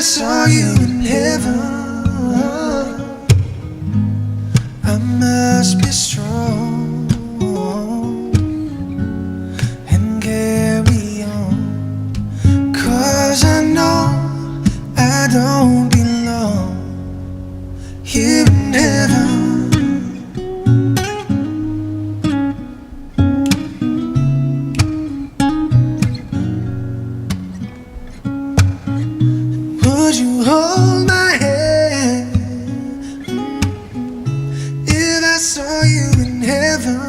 I saw you in heaven, I must be strong and carry on, 'cause I know I don't belong here in heaven. Would you hold my hand if I saw you in heaven?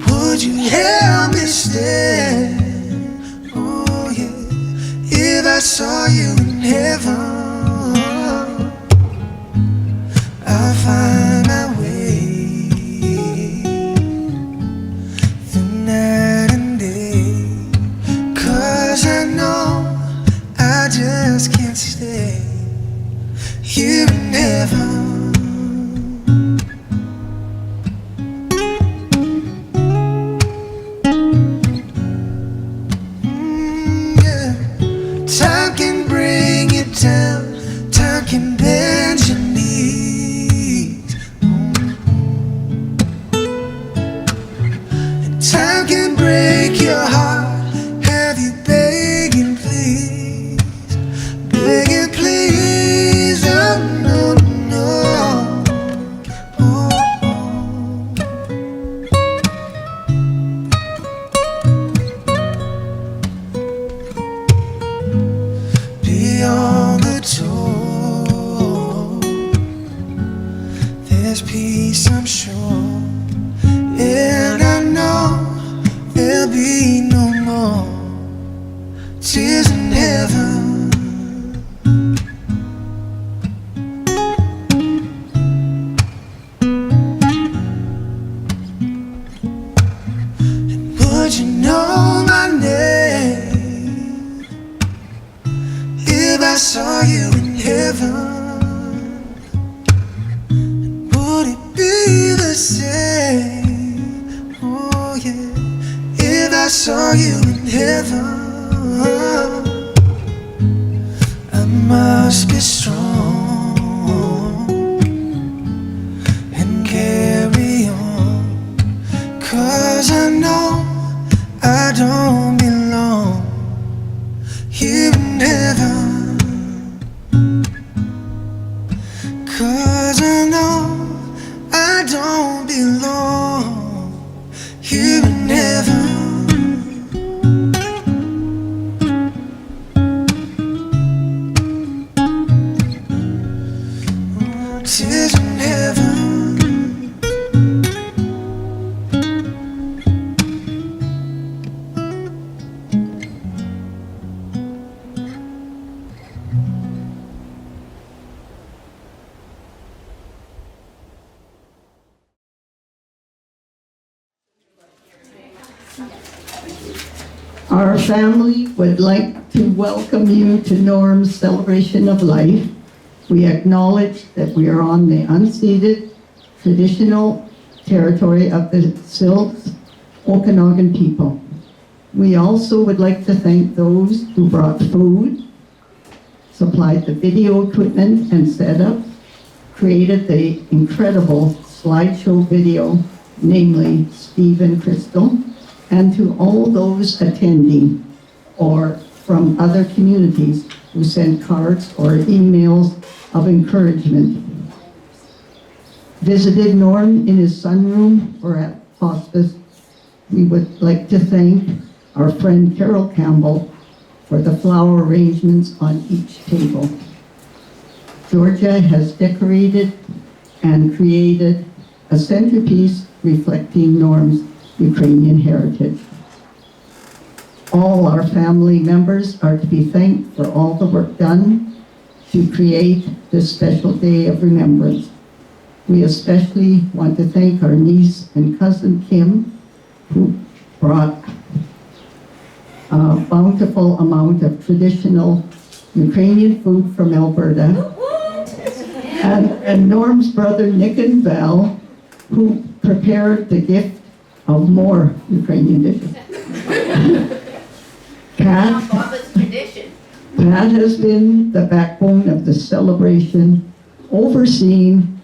Would you help me stand? Oh yeah, if I saw you in heaven, I'll find my way through night and day, 'cause I know I just can't stay here in heaven. Yeah. Time can bring you down, time can bend your knees, and time can break your heart. Have you begging, please? Begging, please, oh no, no. Oh, beyond the door, there's peace, I'm sure, and I know there'll be no more tears in heaven. Would you know my name if I saw you in heaven? Would it be the same? Oh yeah, if I saw you in heaven, I must be strong and carry on, 'cause I know I don't belong here in heaven, 'cause I know I don't belong here in heaven. Tears in heaven. Our family would like to welcome you to Norm's Celebration of Life. We acknowledge that we are on the unceded traditional territory of the Silks Okanagan people. We also would like to thank those who brought food, supplied the video equipment and setup, created the incredible slideshow video, namely Steve and Crystal, and to all those attending or from other communities who sent cards or emails of encouragement. Visited Norm in his sunroom or at hospice. We would like to thank our friend Carol Campbell for the flower arrangements on each table. Georgia has decorated and created a centerpiece reflecting Norm's Ukrainian heritage. All our family members are to be thanked for all the work done to create this special day of remembrance. We especially want to thank our niece and cousin Kim, who brought a bountiful amount of traditional Ukrainian food from Alberta, and Norm's brother Nick and Val, who prepared the gift of more Ukrainian dishes. Kat, Baba's tradition. Pat has been the backbone of the celebration, overseeing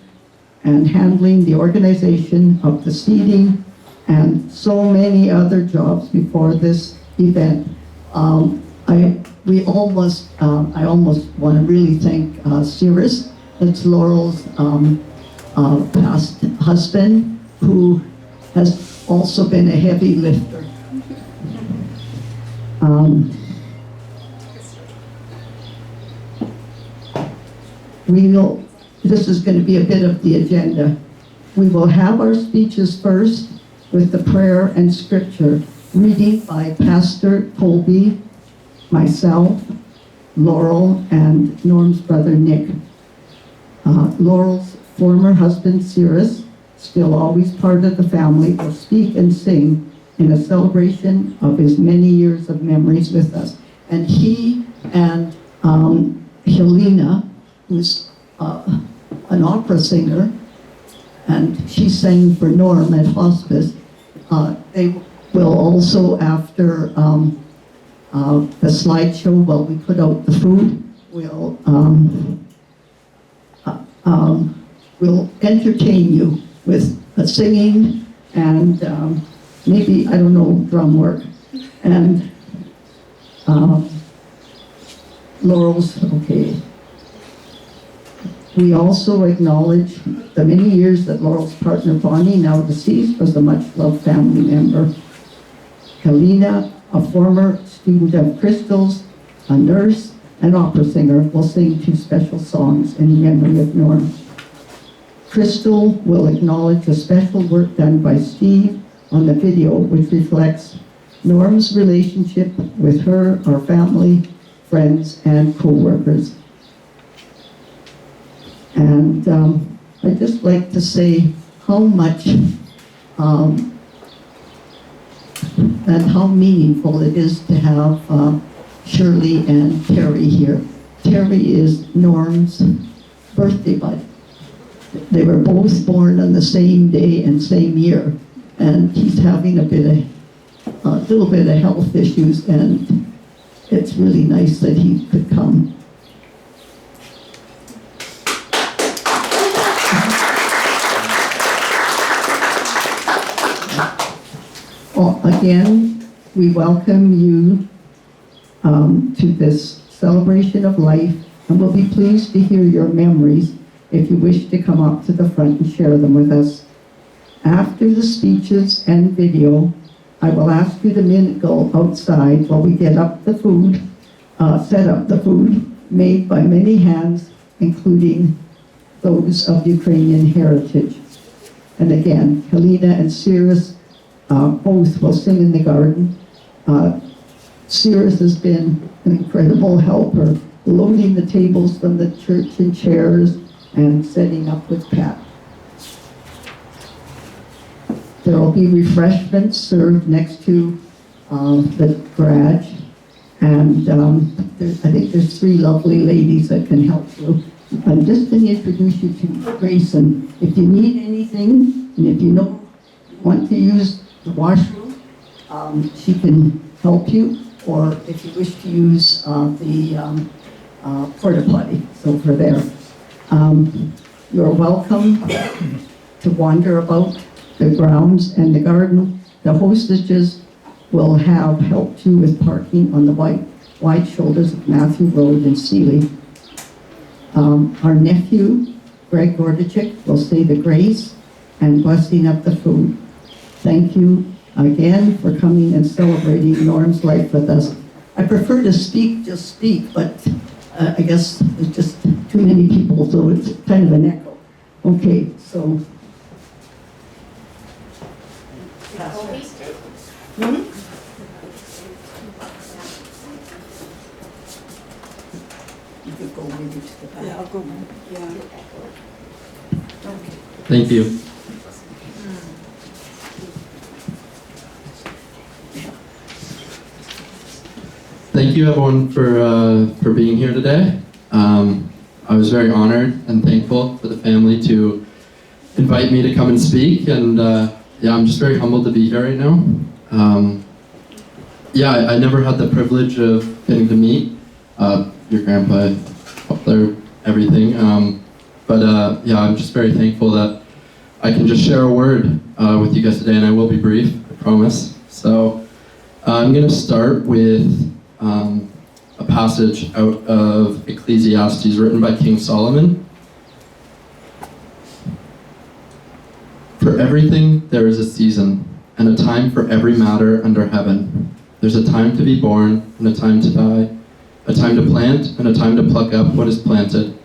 and handling the organization of the seating and so many other jobs before this event. I almost want to really thank Cirrus. It's Laurel's past husband, who has also been a heavy lifter. This is going to be a bit of the agenda. We will have our speeches first with the prayer and scripture reading by Pastor Colby, myself, Laurel, and Norm's brother Nick. Laurel's former husband Cirrus, still always part of the family, will speak and sing in a celebration of his many years of memories with us. And he and Helena, who's an opera singer, and she sang for Norm at hospice. They will also, after the slideshow, while we put out the food, we'll entertain you with singing and maybe, I don't know, drum work. And Laurel's, okay. We also acknowledge the many years that Laurel's partner Bonnie, now deceased, was a much-loved family member. Helena, a former student of Crystal's, a nurse, and opera singer, will sing 2 special songs in memory of Norm. Crystal will acknowledge the special work done by Steve on the video, which reflects Norm's relationship with her, our family, friends, and co-workers. And I'd just like to say how much and how meaningful it is to have Shirley and Terry here. Terry is Norm's birthday buddy. They were both born on the same day and same year, and he's having a little bit of health issues, and it's really nice that he could come. Again, we welcome you to this celebration of life, and we'll be pleased to hear your memories if you wish to come up to the front and share them with us. After the speeches and video, I will ask you to mingle outside while we get up the food, set up the food made by many hands, including those of Ukrainian heritage. And again, Helena and Cirrus both will sing in the garden. Cirrus has been an incredible helper, loading the tables from the church and chairs and setting up with Pat. There will be refreshments served next to the garage, and I think there's 3 lovely ladies that can help you. I'm just going to introduce you to Grayson. If you need anything, and if you want to use the washroom, she can help you, or if you wish to use the porta potty, so for there. You're welcome to wander about the grounds and the garden. The hostages will have helped you with parking on the wide shoulders of Matthew Road in Sealy. Our nephew, Greg Gordichik, will say the grace and blessing of the food. Thank you again for coming and celebrating Norm's life with us. I prefer to just speak, but I guess there's just too many people, so it's kind of an echo. Okay, so. You could go maybe to the back. Yeah, I'll go. Yeah. Okay. Thank you. Thank you everyone for being here today. I was very honored and thankful for the family to invite me to come and speak, and yeah, I'm just very humbled to be here right now. Yeah, I never had the privilege of getting to meet your grandpa, up there, everything. Yeah, I'm just very thankful that I can just share a word with you guys today, and I will be brief, I promise. So I'm going to start with a passage out of Ecclesiastes written by King Solomon. For everything there is a season, and a time for every matter under heaven. There's a time to be born, and a time to die, a time to plant, and a time to pluck up what is planted.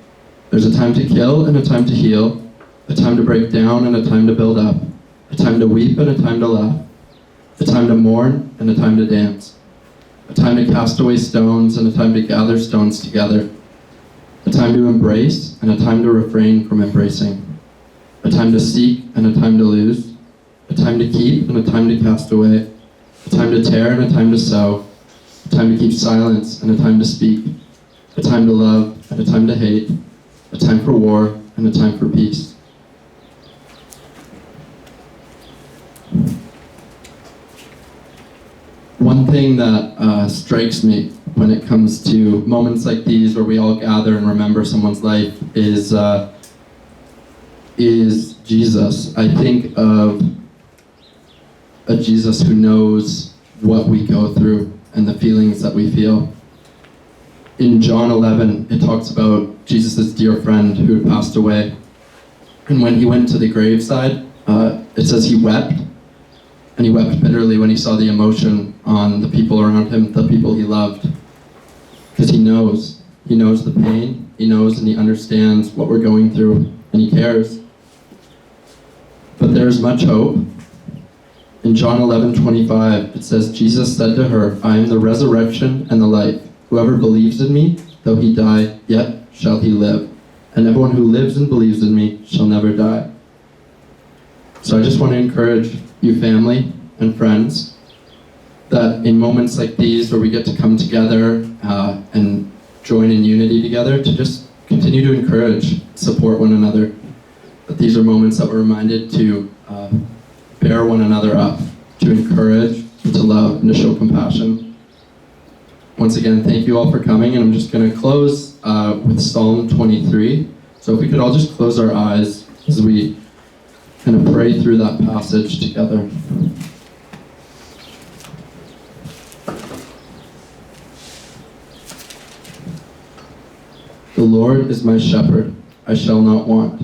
There's a time to kill, and a time to heal, a time to break down, and a time to build up, a time to weep, and a time to laugh, a time to mourn, and a time to dance, a time to cast away stones, and a time to gather stones together, a time to embrace, and a time to refrain from embracing, a time to seek, and a time to lose, a time to keep, and a time to cast away, a time to tear, and a time to sow, a time to keep silence, and a time to speak, a time to love, and a time to hate, a time for war, and a time for peace. One thing that strikes me when it comes to moments like these where we all gather and remember someone's life is Jesus. I think of a Jesus who knows what we go through and the feelings that we feel. In John 11, it talks about Jesus' dear friend who had passed away. And when he went to the graveside, it says he wept. And he wept bitterly when he saw the emotion on the people around him, the people he loved. Because he knows. He knows the pain. He knows and he understands what we're going through. And he cares. But there's much hope. In John 11:25, it says, Jesus said to her, I am the resurrection and the life. Whoever believes in me, though he die, yet shall he live. And everyone who lives and believes in me shall never die. So I just want to encourage you, family and friends, that in moments like these where we get to come together and join in unity together, to just continue to encourage, support one another. That these are moments that we're reminded to bear one another up, to encourage, to love, and to show compassion. Once again, thank you all for coming, and I'm just going to close with Psalm 23. So if we could all just close our eyes as we kind of pray through that passage together. The Lord is my shepherd, I shall not want.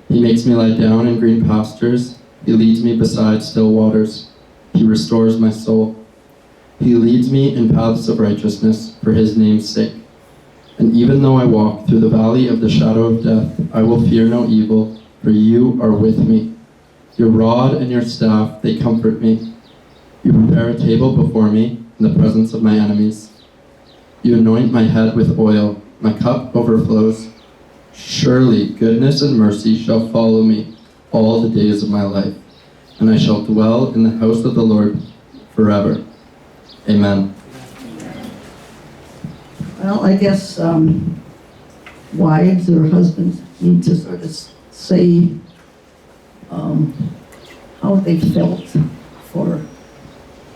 He makes me lie down in green pastures. He leads me beside still waters. He restores my soul. He leads me in paths of righteousness for his name's sake. And even though I walk through the valley of the shadow of death, I will fear no evil, for you are with me. Your rod and your staff, they comfort me. You prepare a table before me in the presence of my enemies. You anoint my head with oil. My cup overflows. Surely goodness and mercy shall follow me all the days of my life, and I shall dwell in the house of the Lord forever. Amen. Well, I guess wives or husbands need to sort of say how they felt for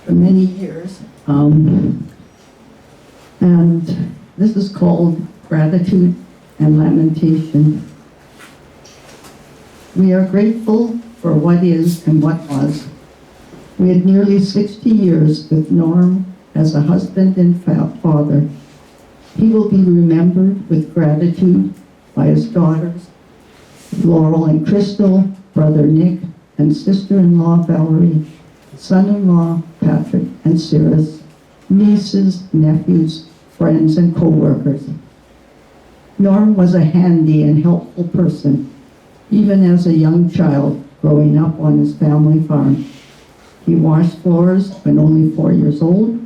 many years. And this is called Gratitude and Lamentation. We are grateful for what is and what was. We had nearly 60 years with Norm as a husband and father. He will be remembered with gratitude by his daughters, Laurel and Crystal, brother Nick, and sister-in-law Valerie, son-in-law Patrick and Cyrus, nieces, nephews, friends, and co-workers. Norm was a handy and helpful person, even as a young child growing up on his family farm. He washed floors when only 4 years old,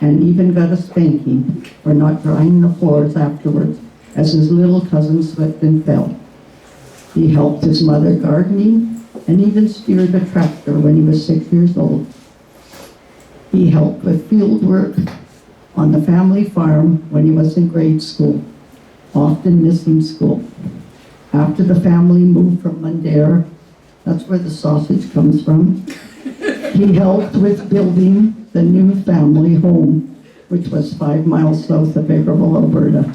and even got a spanking for not drying the floors afterwards as his little cousin slipped and fell. He helped his mother gardening and even steered a tractor when he was 6 years old. He helped with field work on the family farm when he was in grade school, often missing school. After the family moved from Mundare, that's where the sausage comes from, he helped with building the new family home. which was 5 miles south of Vegreville, Alberta.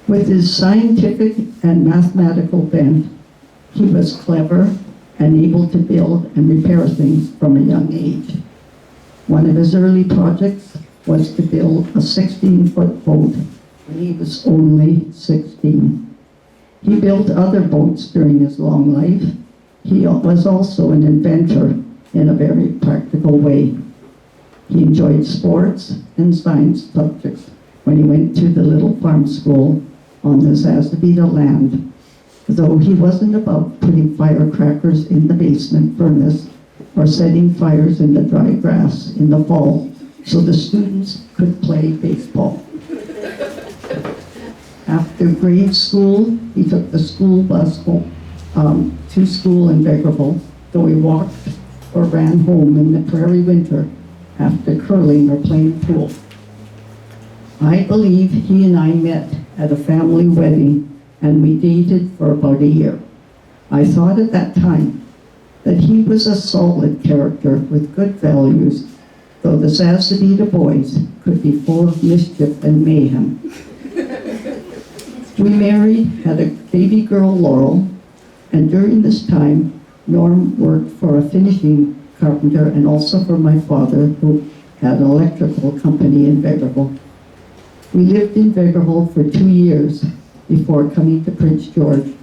With his scientific and mathematical bent, he was clever and able to build and repair things from a young age. One of his early projects was to build a 16-foot boat when he was only 16. He built other boats during his long life. He was also an inventor in a very practical way. He enjoyed sports and science subjects when he went to the little farm school on the Zaseybida land, though he wasn't above putting firecrackers in the basement furnace or setting fires in the dry grass in the fall so the students could play baseball. After grade school, he took the school bus home, to school in Vegreville, though he walked or ran home in the prairie winter after curling or playing pool. I believe he and I met at a family wedding, and we dated for about a year. I thought at that time that he was a solid character with good values, though the Zaseybida boys could be full of mischief and mayhem. We married, had a baby girl, Laurel, and during this time, Norm worked for a finishing carpenter and also for my father, who had an electrical company in Vegreville. We lived in Vegreville for 2 years before coming to Prince George,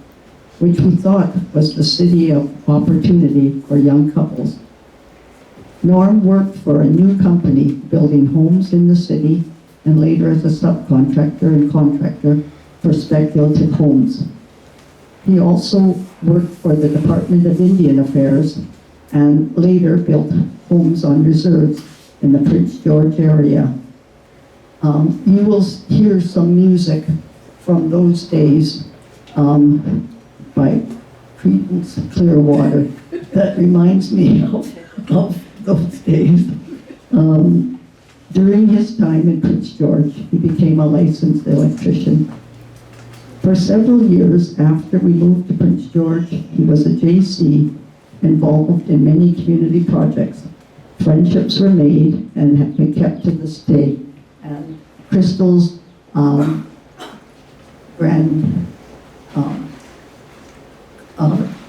which we thought was the city of opportunity for young couples. Norm worked for a new company building homes in the city and later as a subcontractor and contractor for speculative homes. He also worked for the Department of Indian Affairs and later built homes on reserves in the Prince George area. You will hear some music from those days by Creedence Clearwater that reminds me of those days. During his time in Prince George, he became a licensed electrician. For several years after we moved to Prince George, he was a JC involved in many community projects. Friendships were made and have been kept to this day. And Crystal's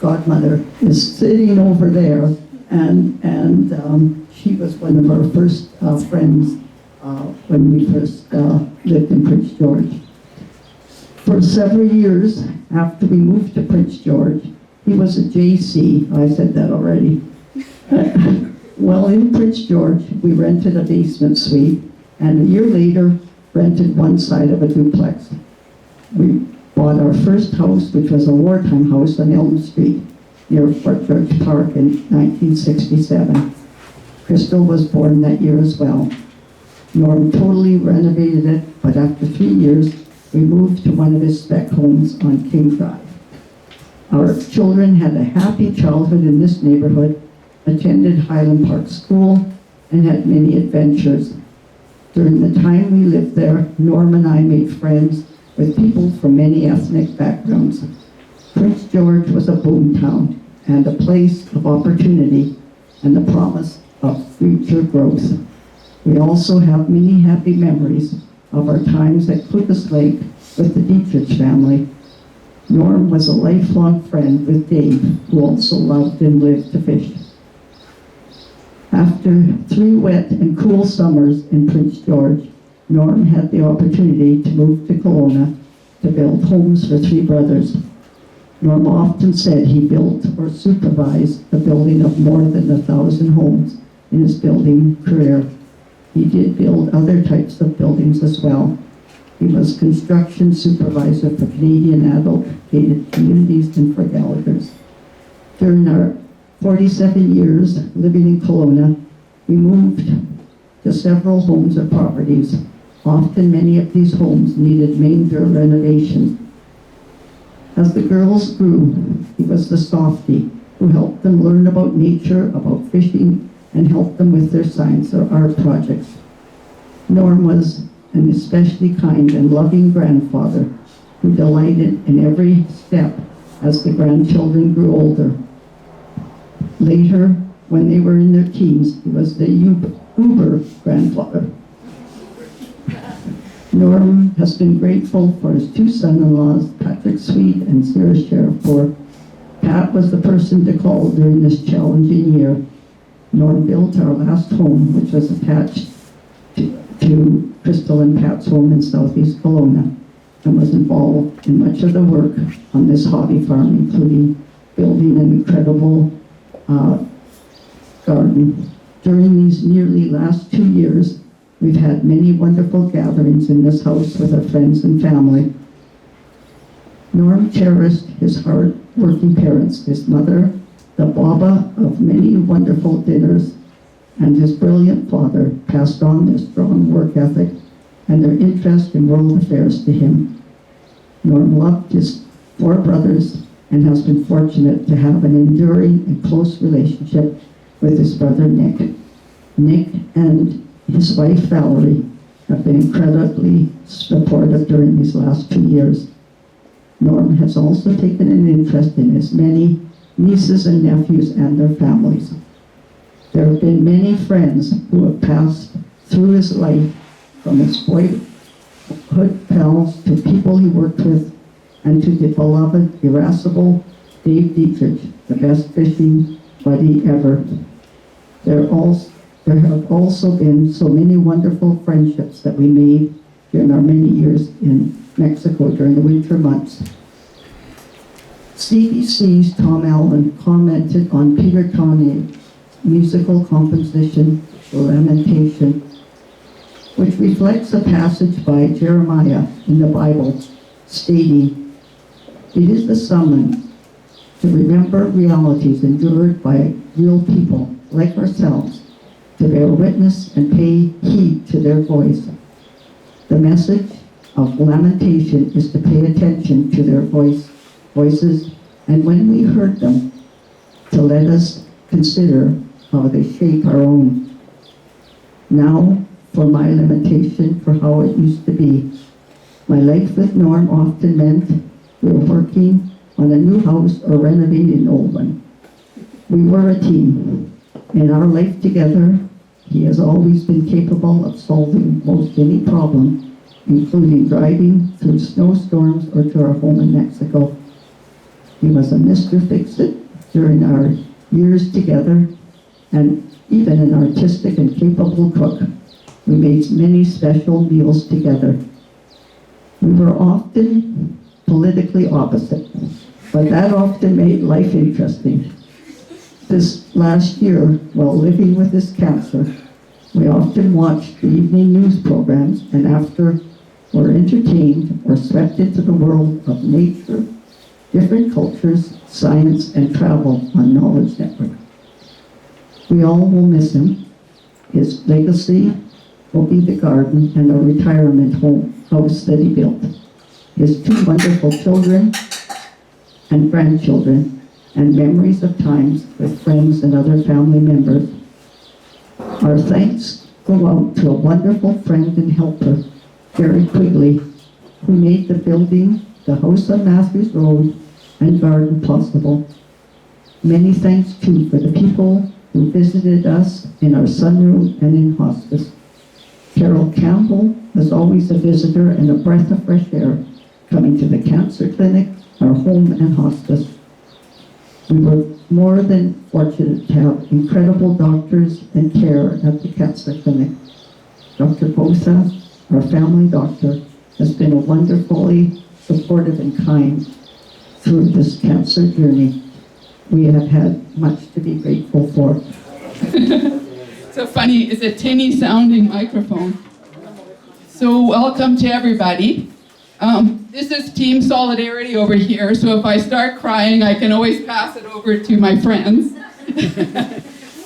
godmother is sitting over there, and she was one of our first friends when we first lived in Prince George. For several years after we moved to Prince George, he was a JC. I said that already. Well, in Prince George, we rented a basement suite, and a year later, rented one side of a duplex. We bought our first house, which was a wartime house on Elm Street, near Fort George Park in 1967. Crystal was born that year as well. Norm totally renovated it, but after 3 years, we moved to one of his spec homes on King Drive. Our children had a happy childhood in this neighborhood, attended Highland Park School, and had many adventures. During the time we lived there, Norm and I made friends with people from many ethnic backgrounds. Prince George was a boom town and a place of opportunity and the promise of future growth. We also have many happy memories of our times at Clucas Lake with the Dietrich family. Norm was a lifelong friend with Dave, who also loved and lived to fish. After 3 wet and cool summers in Prince George, Norm had the opportunity to move to Kelowna to build homes for 3 brothers. Norm often said he built or supervised the building of more than 1,000 homes in his building career. He did build other types of buildings as well. He was construction supervisor for Canadian adult gated communities and for Gallagher's. During our 47 years living in Kelowna, we moved to several homes or properties. Often many of these homes needed major renovations. As the girls grew, he was the softie who helped them learn about nature, about fishing, and helped them with their science or art projects. Norm was an especially kind and loving grandfather who delighted in every step as the grandchildren grew older. Later, when they were in their teens, he was the uber grandfather. Norm has been grateful for his two son-in-laws, Patrick Sweet and Sarah Sheriff. Pat was the person to call during this challenging year. Norm built our last home, which was attached to Crystal and Pat's home in southeast Kelowna, and was involved in much of the work on this hobby farm, including building an incredible garden. During these nearly last 2 years, we've had many wonderful gatherings in this house with our friends and family. Norm cherished his hard-working parents, his mother, the Baba of many wonderful dinners, and his brilliant father passed on their strong work ethic and their interest in world affairs to him. Norm loved his 4 brothers and has been fortunate to have an enduring and close relationship with his brother Nick. Nick and his wife Valerie have been incredibly supportive during these last 2 years. Norm has also taken an interest in his many nieces and nephews and their families. There have been many friends who have passed through his life, from his boyhood pals to people he worked with, and to the beloved, irascible Dave Dietrich, the best fishing buddy ever. There have also been so many wonderful friendships that we made during our many years in Mexico during the winter months. CBC's Tom Allen commented on Peter Tonye's musical composition, Lamentation, which reflects a passage by Jeremiah in the Bible, stating, "It is the summons to remember realities endured by real people like ourselves, to bear witness and pay heed to their voice. The message of lamentation is to pay attention to their voices, and when we heard them, to let us consider how they shape our own. Now, for my lamentation for how it used to be. My life with Norm often meant we were working on a new house or renovating an old one. We were a team. In our life together, he has always been capable of solving most any problem, including driving through snowstorms or to our home in Mexico. He was a Mr. Fix-It during our years together, and even an artistic and capable cook. We made many special meals together. We were often politically opposite, but that often made life interesting. This last year, while living with his cancer, we often watched the evening news programs, and after were entertained or swept into the world of nature, different cultures, science, and travel on Knowledge Network. We all will miss him. His legacy will be the garden and the retirement house that he built. His 2 wonderful children and grandchildren, and memories of times with friends and other family members. Our thanks go out to a wonderful friend and helper, Gary Quigley, who made the building, the house on Matthews Road, and garden possible. Many thanks too for the people who visited us in our sunroom and in hospice. Carol Campbell was always a visitor and a breath of fresh air, coming to the cancer clinic, our home and hospice. We were more than fortunate to have incredible doctors and care at the cancer clinic. Dr. Bosa, our family doctor, has been a wonderfully supportive and kind through this cancer journey. We have had much to be grateful for. So funny, it's a tinny sounding microphone. So welcome to everybody. This is team solidarity over here, so if I start crying, I can always pass it over to my friends.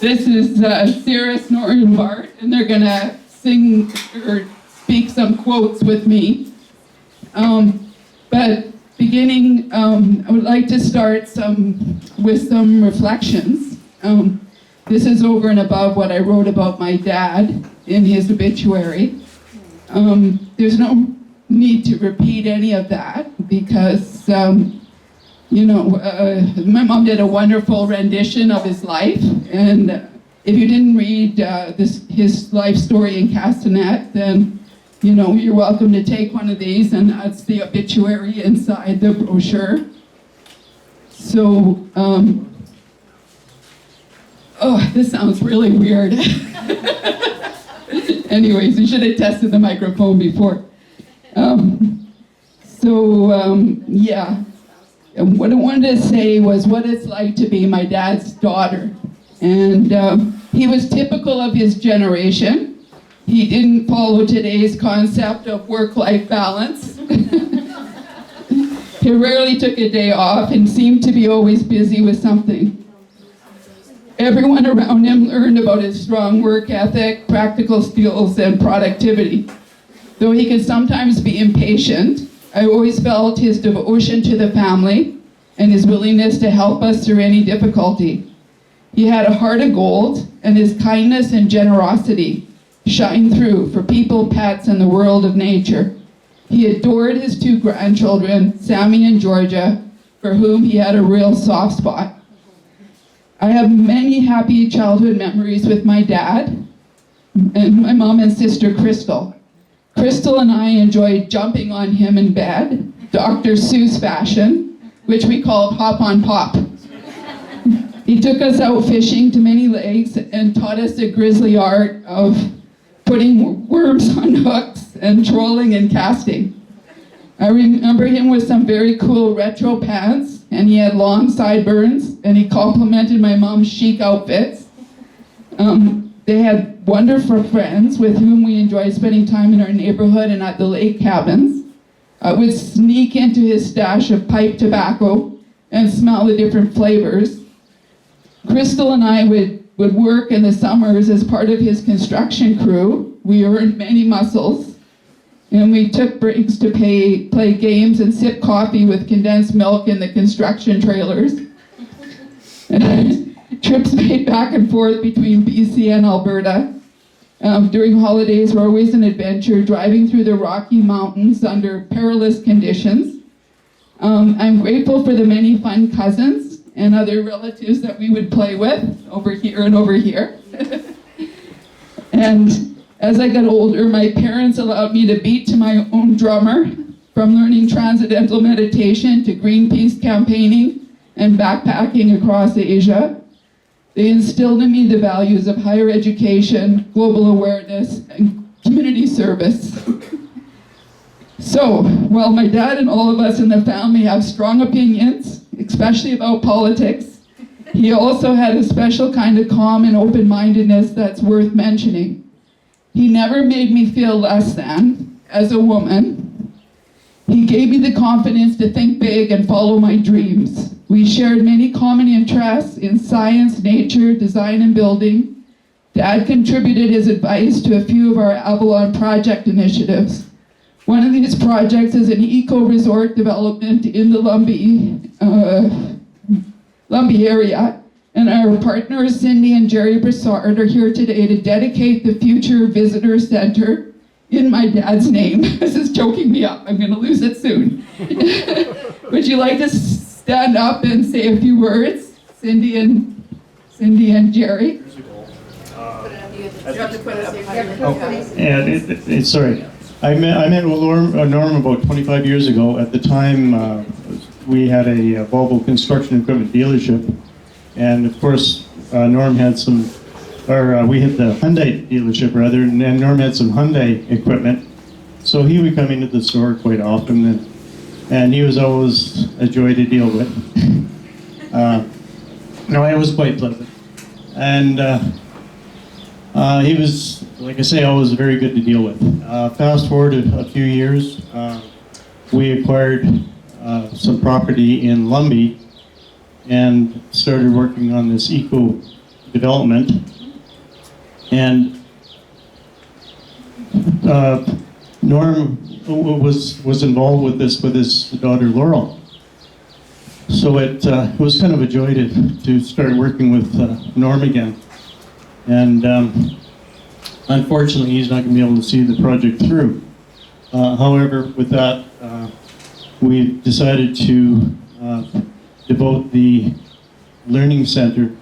This is Sarah, Snorri, and Bart, and they're gonna sing or speak some quotes with me. But beginning, I would like to start with some reflections. This is over and above what I wrote about my dad in his obituary. There's no need to repeat any of that because, my mom did a wonderful rendition of his life. And if you didn't read his life story in Castanet, then you know, you're welcome to take one of these, and that's the obituary inside the brochure. So, oh, this sounds really weird. Anyways, we should have tested the microphone before. Yeah. And what I wanted to say was what it's like to be my dad's daughter. And he was typical of his generation. He didn't follow today's concept of work-life balance. He rarely took a day off and seemed to be always busy with something. Everyone around him learned about his strong work ethic, practical skills, and productivity. Though he could sometimes be impatient, I always felt his devotion to the family and his willingness to help us through any difficulty. He had a heart of gold, and his kindness and generosity shined through for people, pets, and the world of nature. He adored his 2 grandchildren, Sammy and Georgia, for whom he had a real soft spot. I have many happy childhood memories with my dad and my mom and sister, Crystal. Crystal and I enjoyed jumping on him in bed, Dr. Seuss fashion, which we called hop on pop. He took us out fishing to many lakes and taught us the grisly art of putting worms on hooks and trolling and casting. I remember him with some very cool retro pants, and he had long sideburns, and he complimented my mom's chic outfits. They had wonderful friends with whom we enjoyed spending time in our neighborhood and at the lake cabins. I would sneak into his stash of pipe tobacco and smell the different flavors. Crystal and I would work in the summers as part of his construction crew. We earned many muscles, and we took breaks to play games and sip coffee with condensed milk in the construction trailers. Trips made back and forth between BC and Alberta. During holidays were always an adventure, driving through the Rocky Mountains under perilous conditions. I'm grateful for the many fun cousins and other relatives that we would play with over here and over here. And as I got older, my parents allowed me to beat to my own drummer, from learning transcendental meditation to Greenpeace campaigning and backpacking across Asia. They instilled in me the values of higher education, global awareness, and community service. So, while my dad and all of us in the family have strong opinions, especially about politics, he also had a special kind of calm and open-mindedness that's worth mentioning. He never made me feel less than, as a woman. He gave me the confidence to think big and follow my dreams. We shared many common interests in science, nature, design, and building. Dad contributed his advice to a few of our Avalon project initiatives. One of these projects is an eco-resort development in the Lumbee area, and our partners Cindy and Jerry Broussard are here today to dedicate the future visitor center in my dad's name. This is choking me up. I'm going to lose it soon. Would you like to stand up and say a few words, Cindy and Jerry? Sorry. I met with Norm about 25 years ago. At the time, we had a Volvo construction equipment dealership, and of course, Norm had some, we had the Hyundai dealership rather, and Norm had some Hyundai equipment. So he would come into the store quite often, and he was always a joy to deal with. No, it was quite pleasant. And he was, like I say, always very good to deal with. Fast forward a few years, we acquired some property in Lumbee and started working on this eco development. And Norm was involved with this with his daughter Laurel. So it was kind of a joy to start working with Norm again. And unfortunately, he's not going to be able to see the project through. However, with that, we decided to devote the Learning Center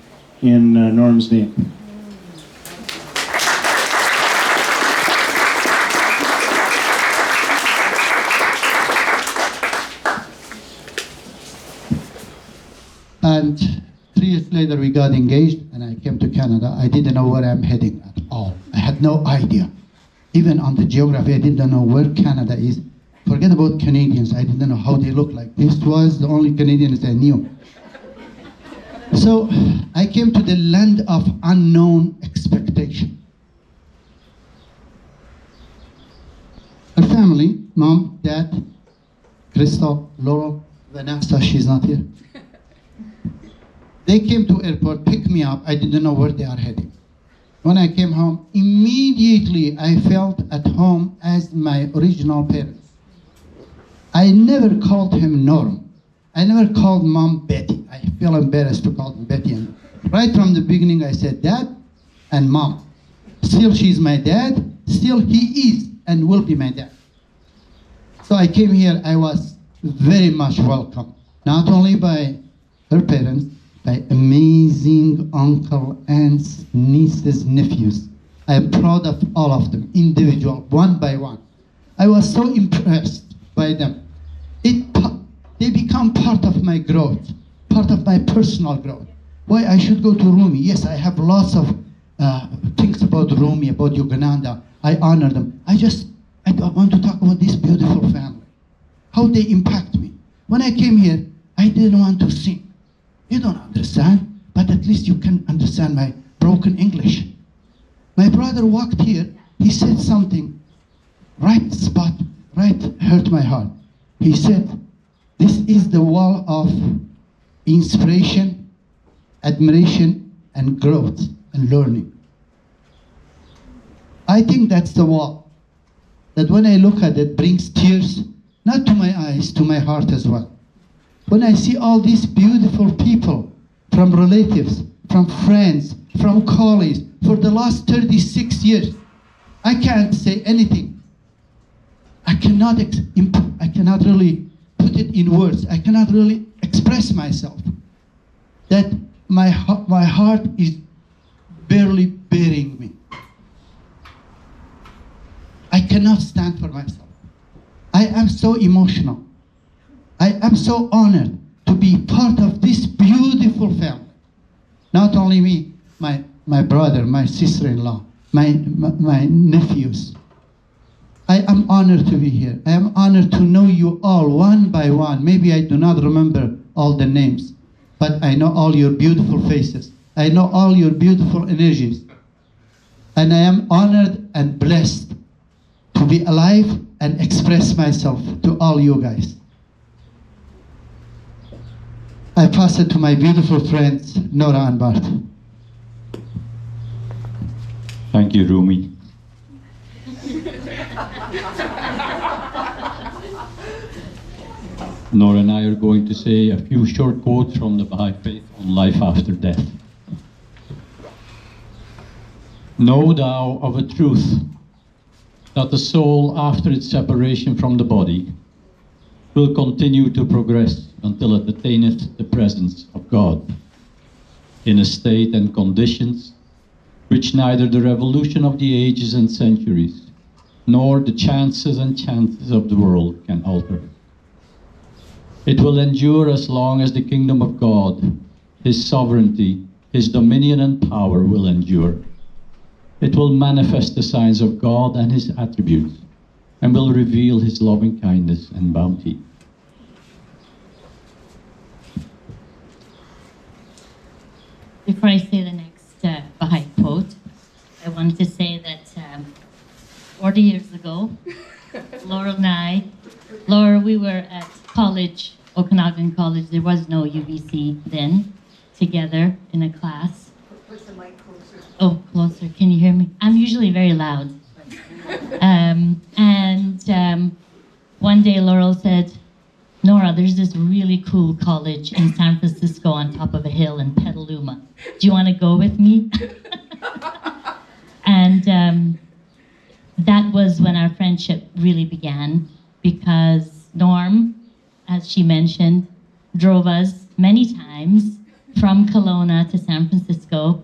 in Norm's name. And 3 years later, we got engaged, and I came to Canada. I didn't know where I'm heading at all. I had no idea. Even on the geography, I didn't know where Canada is. Forget about Canadians. I didn't know how they look like. This was the only Canadians I knew. So I came to the land of unknown expectation. Her family, mom, dad, Crystal, Laurel, Vanessa, she's not here. They came to airport, picked me up. I didn't know where they are heading. When I came home, immediately I felt at home as my original parents. I never called him Norm. I never called mom Betty. I feel embarrassed to call him Betty. And right from the beginning, I said dad and mom. Still, she's my dad. Still, he is and will be my dad. So I came here, I was very much welcome, not only by her parents, by amazing uncle, aunts, nieces, nephews. I am proud of all of them, individual, one by one. I was so impressed by them. They become part of my growth, part of my personal growth. Why I should go to Rumi? Yes, I have lots of things about Rumi, about Yogananda. I honor them. I want to talk about this beautiful family, how they impact me. When I came here, I didn't want to sing. You don't understand, but at least you can understand my broken English. My brother walked here, he said something, right spot, right hurt my heart. He said, this is the wall of inspiration, admiration, and growth and learning. I think that's the wall that when I look at it brings tears, not to my eyes, to my heart as well. When I see all these beautiful people, from relatives, from friends, from colleagues, for the last 36 years, I can't say anything. I cannot really put it in words. I cannot really express myself. That my heart is barely bearing me. I cannot stand for myself. I am so emotional. I am so honored to be part of this beautiful family. Not only me, my brother, my sister-in-law, my nephews. I am honored to be here. I am honored to know you all one by one. Maybe I do not remember all the names, but I know all your beautiful faces. I know all your beautiful energies. And I am honored and blessed to be alive and express myself to all you guys. I pass it to my beautiful friends, Nora and Bart. Thank you, Rumi. Nora and I are going to say a few short quotes from the Baha'i Faith on life after death. Know thou of a truth that the soul, after its separation from the body, will continue to progress until it attaineth the presence of God, in a state and conditions which neither the revolution of the ages and centuries, nor the chances and chances of the world can alter. It will endure as long as the kingdom of God, His sovereignty, His dominion and power will endure. It will manifest the signs of God and His attributes, and will reveal His loving kindness and bounty. Before I say the next Baha'i quote, I wanted to say that 40 years ago, Laura and I, we were at college, Okanagan College. There was no UBC then, together in a class. Put the mic closer. Oh, closer. Can you hear me? I'm usually very loud. One day Laurel said, Nora, there's this really cool college in San Francisco on top of a hill in Petaluma. Do you want to go with me? And that was when our friendship really began, because Norm, as she mentioned, drove us many times from Kelowna to San Francisco.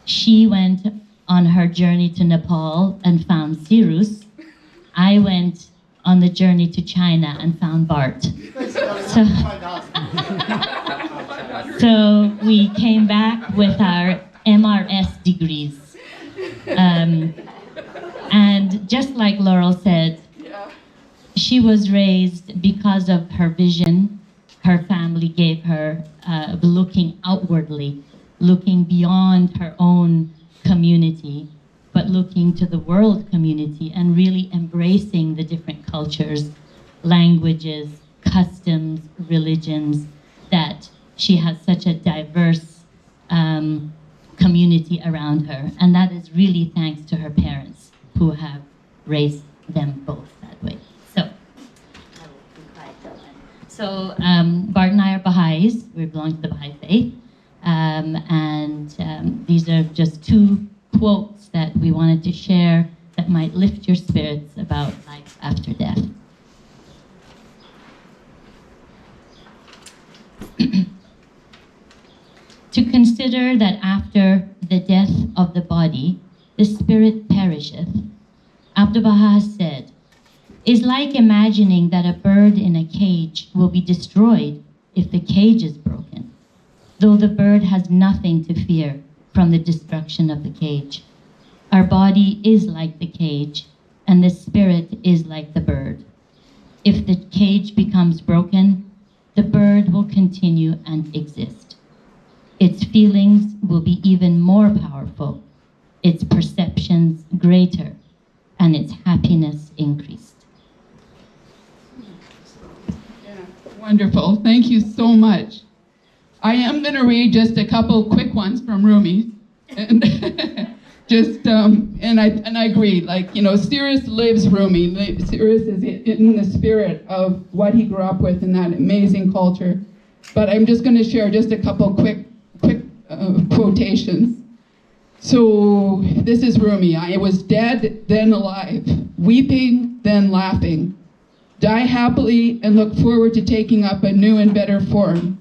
She went on her journey to Nepal and found Cyrus. I went on the journey to China and found Bart. So, so we came back with our MRS degrees. And just like Laurel said, she was raised because of her vision. Her family gave her looking outwardly, looking beyond her own community, but looking to the world community and really embracing the different cultures, languages, customs, religions, that she has such a diverse community around her. And that is really thanks to her parents who have raised them both that way. So, I will be quiet till then. So, Bart and I are Baha'is. We belong to the Baha'i faith. These are just two quotes that we wanted to share that might lift your spirits about life after death. To consider that after the death of the body, the spirit perisheth, Abdu'l-Baha said, is like imagining that a bird in a cage will be destroyed if the cage is broken, though the bird has nothing to fear from the destruction of the cage. Our body is like the cage, and the spirit is like the bird. If the cage becomes broken, the bird will continue and exist. Its feelings will be even more powerful, its perceptions greater, and its happiness increased. Yeah, wonderful. Thank you so much. I am going to read just a couple quick ones from Rumi. And just, and I agree, like, you know, Cyrus lives Rumi. Cyrus is in the spirit of what he grew up with in that amazing culture. But I'm just going to share just a couple quick quotations. So this is Rumi. I was dead, then alive, weeping, then laughing. Die happily and look forward to taking up a new and better form.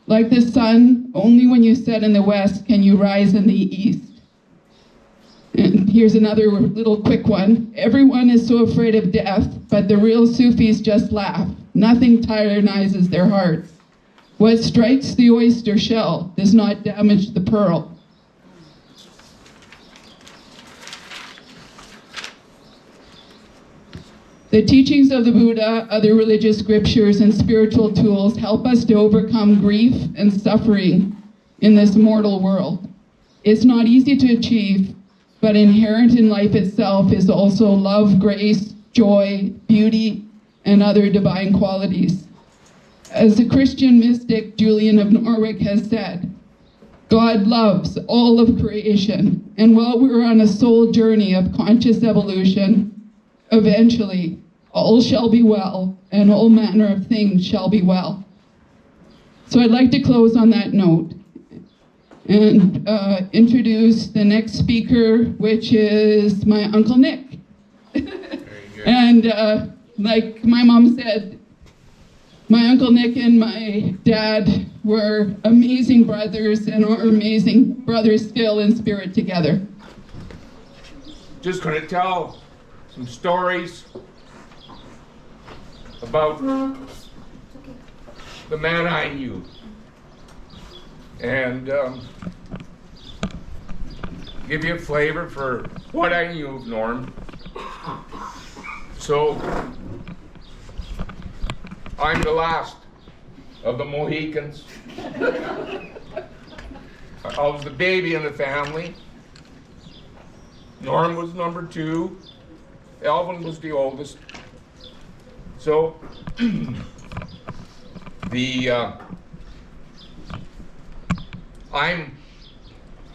Like the sun, only when you set in the west can you rise in the east. And here's another little quick one. Everyone is so afraid of death, but the real Sufis just laugh. Nothing tyrannizes their hearts. What strikes the oyster shell does not damage the pearl. The teachings of the Buddha, other religious scriptures, and spiritual tools help us to overcome grief and suffering in this mortal world. It's not easy to achieve, but inherent in life itself is also love, grace, joy, beauty, and other divine qualities. As the Christian mystic Julian of Norwich has said, God loves all of creation, and while we're on a soul journey of conscious evolution, eventually all shall be well, and all manner of things shall be well. So I'd like to close on that note and introduce the next speaker, which is my Uncle Nick. And like my mom said, my Uncle Nick and my dad were amazing brothers and are amazing brothers still in spirit together. Just going to tell some stories about the man I knew. And give you a flavor for what I knew of Norm. So, I'm the last of the Mohicans. I was the baby in the family. Norm was number 2. Alvin was the oldest. So, I'm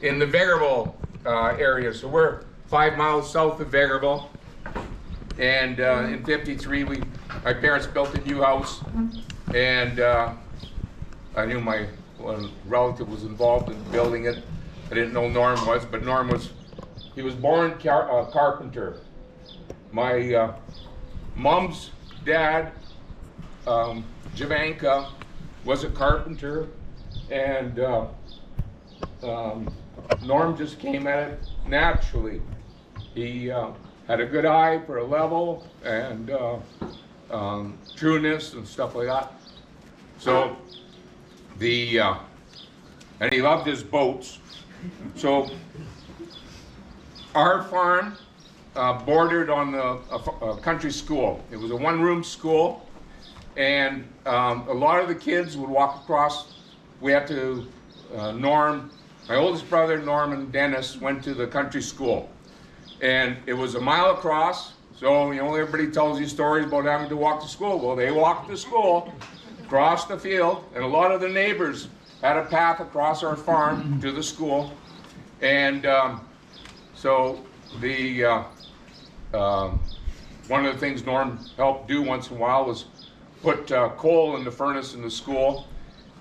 in the Vegreville area, so we're 5 miles south of Vegreville. And in '53, my parents built a new house, and I knew one relative was involved in building it. I didn't know Norm was, but he was born carpenter. My mom's dad, Javanka, was a carpenter, and Norm just came at it naturally. He had a good eye for a level and trueness and stuff like that. So and he loved his boats. So our farm bordered on a country school. It was a one-room school, and a lot of the kids would walk across. We had to, Norm, my oldest brother, Norm, and Dennis went to the country school. And it was a mile across, so everybody tells you stories about having to walk to school. Well, they walked to school, across the field, and a lot of the neighbors had a path across our farm to the school. And so one of the things Norm helped do once in a while was put coal in the furnace in the school.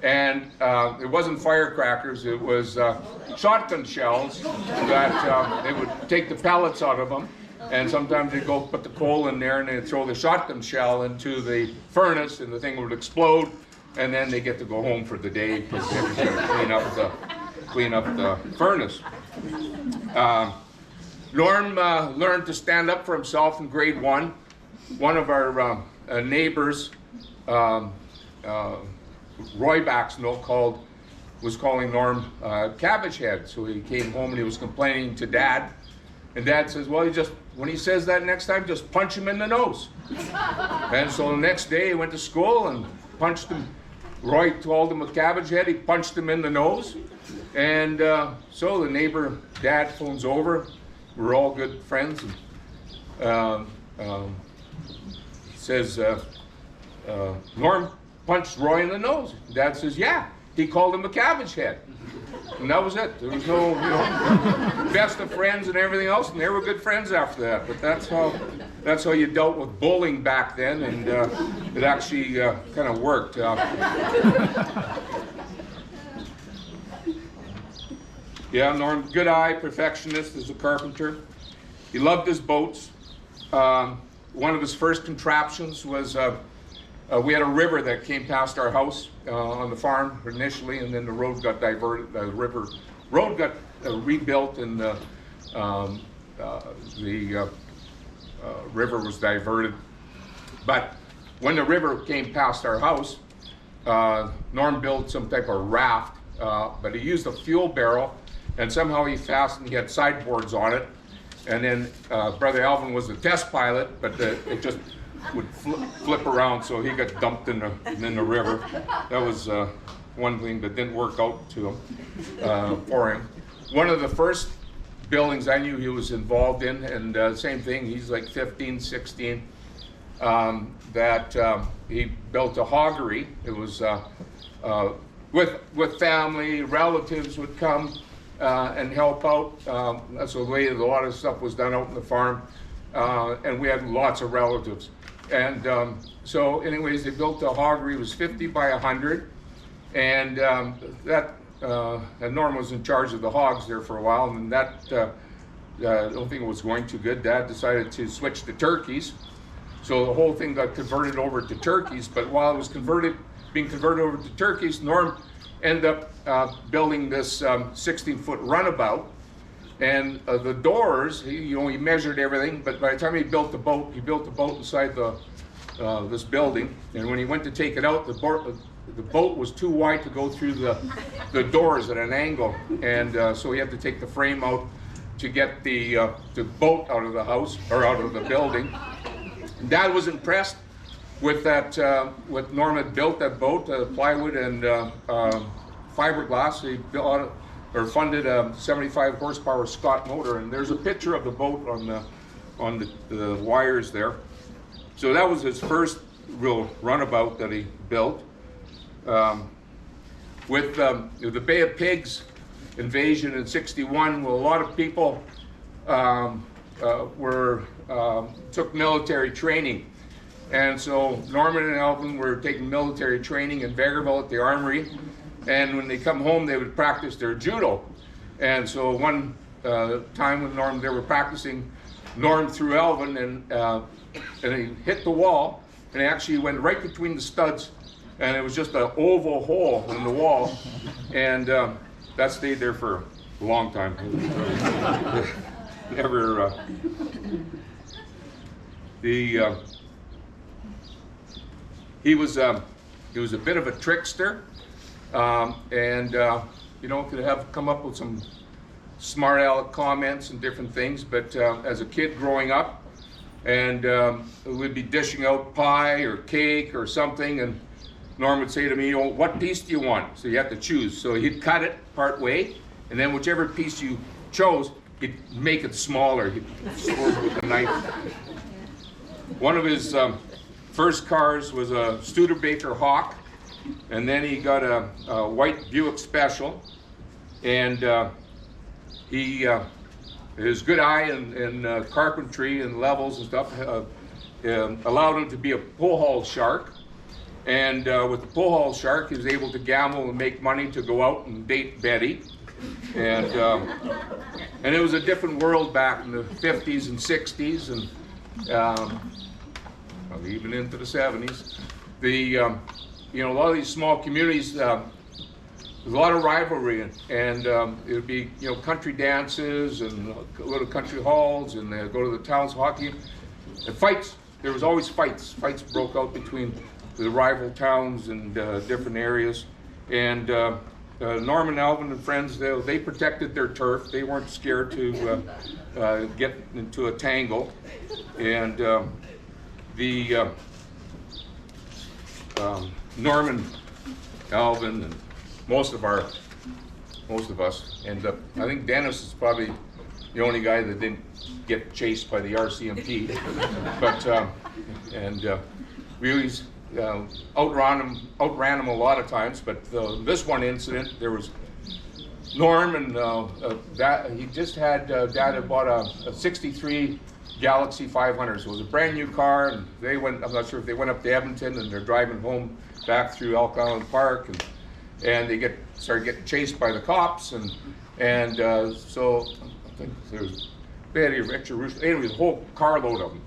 And it wasn't firecrackers, it was shotgun shells that they would take the pellets out of them, and sometimes they'd go put the coal in there and they'd throw the shotgun shell into the furnace and the thing would explode, and then they get to go home for the day because they have to clean up the furnace. Norm learned to stand up for himself in grade 1. One of our neighbors, Roy Baxnell, was calling Norm cabbage head. So he came home and he was complaining to Dad. And Dad says, well, when he says that next time, just punch him in the nose. And so the next day he went to school and punched him. Roy called him a cabbage head. He punched him in the nose. And so the neighbor, Dad, phones over. We're all good friends. And, says, Norm punched Roy in the nose. Dad says, yeah, he called him a cabbage head. And that was it. There was no, best of friends and everything else, and they were good friends after that. But that's how you dealt with bullying back then, and it actually kind of worked. Yeah, Norm, good eye, perfectionist as a carpenter. He loved his boats. One of his first contraptions was we had a river that came past our house on the farm initially, and then the road got diverted. The road got rebuilt, and the river was diverted. But when the river came past our house, Norm built some type of raft, but he used a fuel barrel, and somehow he had sideboards on it. And then Brother Alvin was the test pilot, but it just would flip around, so he got dumped in the river. That was one thing that didn't work out for him. One of the first buildings I knew he was involved in, and same thing, he's like 15, 16, that he built a hoggery. It was with family, relatives would come and help out. That's the way a lot of stuff was done out in the farm, and we had lots of relatives. And so anyways, they built a hoggery. It was 50 by 100, and and Norm was in charge of the hogs there for a while, and that I don't think it was going too good. Dad decided to switch to turkeys, so the whole thing got converted over to turkeys. But while it was being converted over to turkeys, Norm ended up building this 16-foot runabout. And the doors, he measured everything, but by the time he built the boat inside this building. And when he went to take it out, the boat was too wide to go through the doors at an angle, and so he had to take the frame out to get the boat out of the house, or out of the building. Dad was impressed with that, what Norm had built that boat, plywood and fiberglass. He built funded a 75 horsepower Scott motor, and there's a picture of the boat on the wires there. So that was his first real runabout that he built. With the Bay of Pigs invasion in '61, well, a lot of people took military training. And so Norman and Alvin were taking military training in Vegreville at the Armory. And when they come home, they would practice their judo. And so one time when they were practicing, Norm threw Alvin, and he hit the wall, and he actually went right between the studs, and it was just an oval hole in the wall, and that stayed there for a long time. Never. He was he was a bit of a trickster, and could have come up with some smart aleck comments and different things. But as a kid growing up, and we'd be dishing out pie or cake or something, and Norm would say to me, "Oh, what piece do you want?" So you have to choose. So he'd cut it part way, and then whichever piece you chose, he'd make it smaller. He'd score it with a knife. One of his first cars was a Studebaker Hawk, and then he got a white Buick Special, and his good eye in carpentry and levels and stuff allowed him to be a pull haul shark. And with the pull haul shark, he was able to gamble and make money to go out and date Betty. And it was a different world back in the 50s and 60s, and even into the 70s. A lot of these small communities, there's a lot of rivalry, and it would be, country dances and go to country halls, and they go to the town's hockey and fights. There was always fights. Fights broke out between the rival towns and different areas. And Norm and Alvin and friends, they protected their turf. They weren't scared to get into a tangle. And Norm and Alvin and most of us, and I think Dennis is probably the only guy that didn't get chased by the RCMP, but we always outran him a lot of times. But this one incident, there was Norm and he just had Dad had bought a '63 Galaxy 500, so it was a brand new car, and they went. I'm not sure if they went up to Edmonton, and they're driving home back through Elk Island Park, and they started getting chased by the cops, and so I think there was Betty, Richard, anyway, a whole carload of them.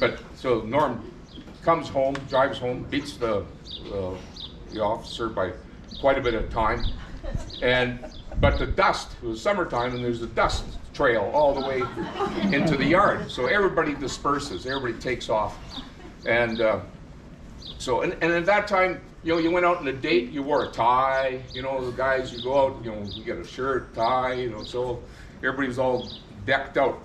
But so Norm comes home, drives home, beats the officer by quite a bit of time, but the dust, it was summertime, and there's a dust trail all the way into the yard. So everybody disperses, everybody takes off, and at that time, you went out on a date, you wore a tie, the guys, you go out, you get a shirt, tie, so everybody was all decked out.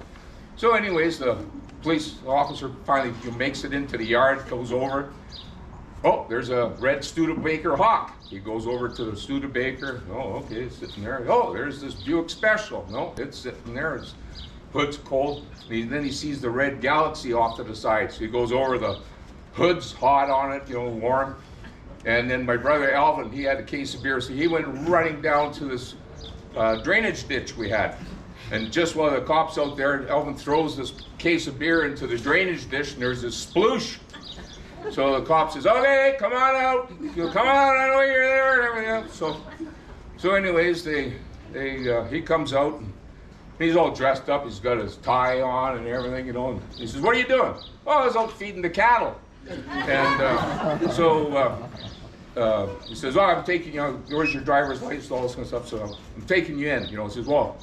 So anyways, the police officer finally makes it into the yard, goes over. Oh, there's a red Studebaker Hawk. He goes over to the Studebaker. Oh, okay, it's sitting there. Oh, there's this Buick Special. No, it's sitting there. Its hood's cold. Then he sees the red Galaxy off to the side. So he goes over, the hood's hot on it, warm. And then my brother Alvin, he had a case of beer, so he went running down to this drainage ditch we had. And just while the cop's out there, Alvin throws this case of beer into the drainage ditch, and there's this sploosh. So the cop says, "Okay, come on out. Come on, I know you're there," and everything else. So anyways, he comes out, and he's all dressed up. He's got his tie on and everything, and he says, "What are you doing?" "Oh, I was out feeding the cattle." And he says, "Oh, I'm taking you, where's your driver's license, all this kind of stuff, so I'm taking you in." He says, "Well,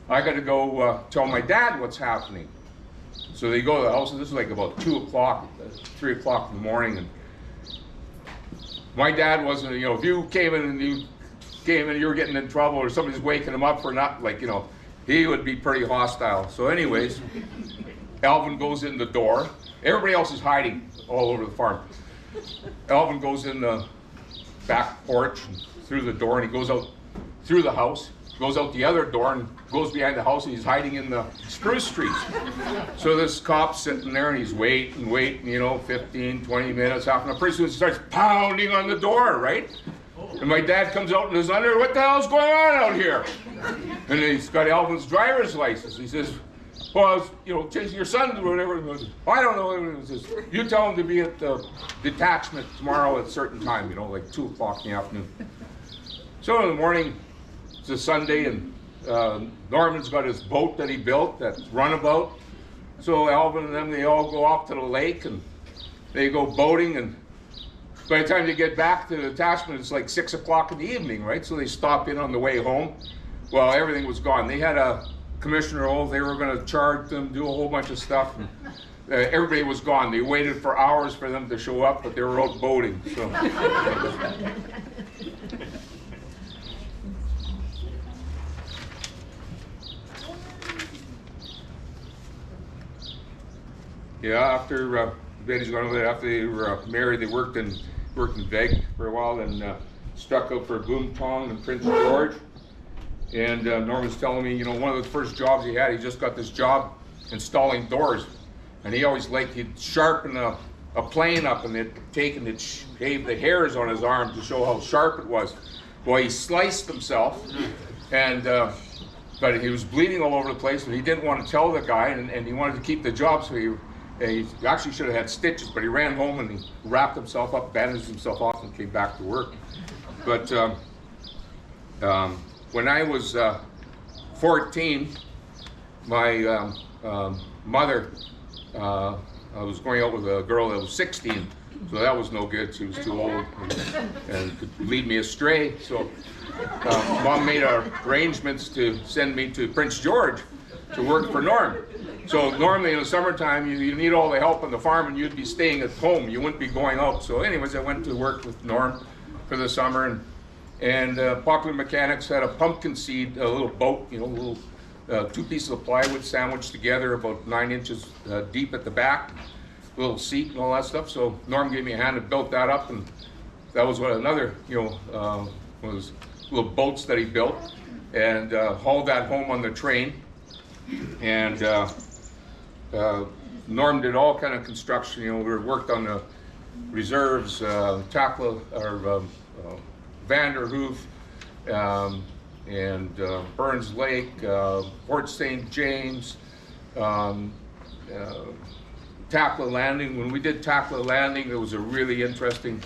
I got to go tell my dad what's happening." So they go to the house, and this is like about 2 o'clock, 3 o'clock in the morning, and my dad wasn't, if you came in and you were getting in trouble, or somebody's waking him up for not, he would be pretty hostile. So anyways, Alvin goes in the door. Everybody else is hiding all over the farm. Alvin goes in the back porch and through the door, and he goes out through the house, goes out the other door, and goes behind the house, and he's hiding in the spruce trees. So this cop's sitting there, and he's waiting, 15, 20 minutes, half an hour. Pretty soon he starts pounding on the door, right? And my dad comes out in his underwear. "What the hell's going on out here?" And he's got Alvin's driver's license. He says, "Well, I was, chasing your son or whatever." "I don't know." He says, "You tell him to be at the detachment tomorrow at a certain time, like 2 o'clock in the afternoon." So in the morning, it's a Sunday, and Norman's got his boat that he built, that runabout. So Alvin and them, they all go off to the lake, and they go boating, and by the time they get back to the detachment, it's like 6 o'clock in the evening, right? So they stop in on the way home. Well, everything was gone. They had a commissioner oath. They were going to charge them, do a whole bunch of stuff. And everybody was gone. They waited for hours for them to show up, but they were out boating. So. Yeah, after Betty's gone away, after they were married, they worked in Veg for a while, and struck out for Boomtong and Prince George. And Norm was telling me, you know, one of the first jobs he had, he just got this job installing doors, and he always liked, he'd sharpen a plane up, and they'd taken it, shaved the hairs on his arm to show how sharp it was. Well, he sliced himself, and but he was bleeding all over the place, and he didn't want to tell the guy, and he wanted to keep the job, so he actually should have had stitches, but he ran home and he wrapped himself up, bandaged himself off, and came back to work. But when I was 14, my mother, I was going out with a girl that was 16, so that was no good. She was too old and could lead me astray. So Mom made arrangements to send me to Prince George to work for Norm. So normally in the summertime, you need all the help on the farm, and you'd be staying at home. You wouldn't be going out. So anyways, I went to work with Norm for the summer, and Popular Mechanics had a pumpkin seed, a little boat, you know, little 2 pieces of plywood sandwiched together about 9 inches deep at the back, little seat and all that stuff. So Norm gave me a hand and built that up, and that was what another, you know, was little boats that he built, and hauled that home on the train. And Norm did all kind of construction. You know, we worked on the reserves, Tackla, or Vanderhoof, and Burns Lake, Fort St. James, Tackla Landing. When we did Tackla Landing, it was a really interesting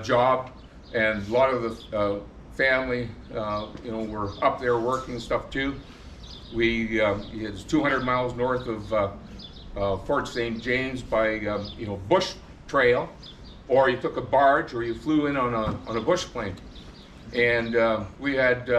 job, and a lot of the family, you know, were up there working and stuff too. It's 200 miles north of Fort St. James by you know, bush trail, or you took a barge, or you flew in on a bush plane. And we had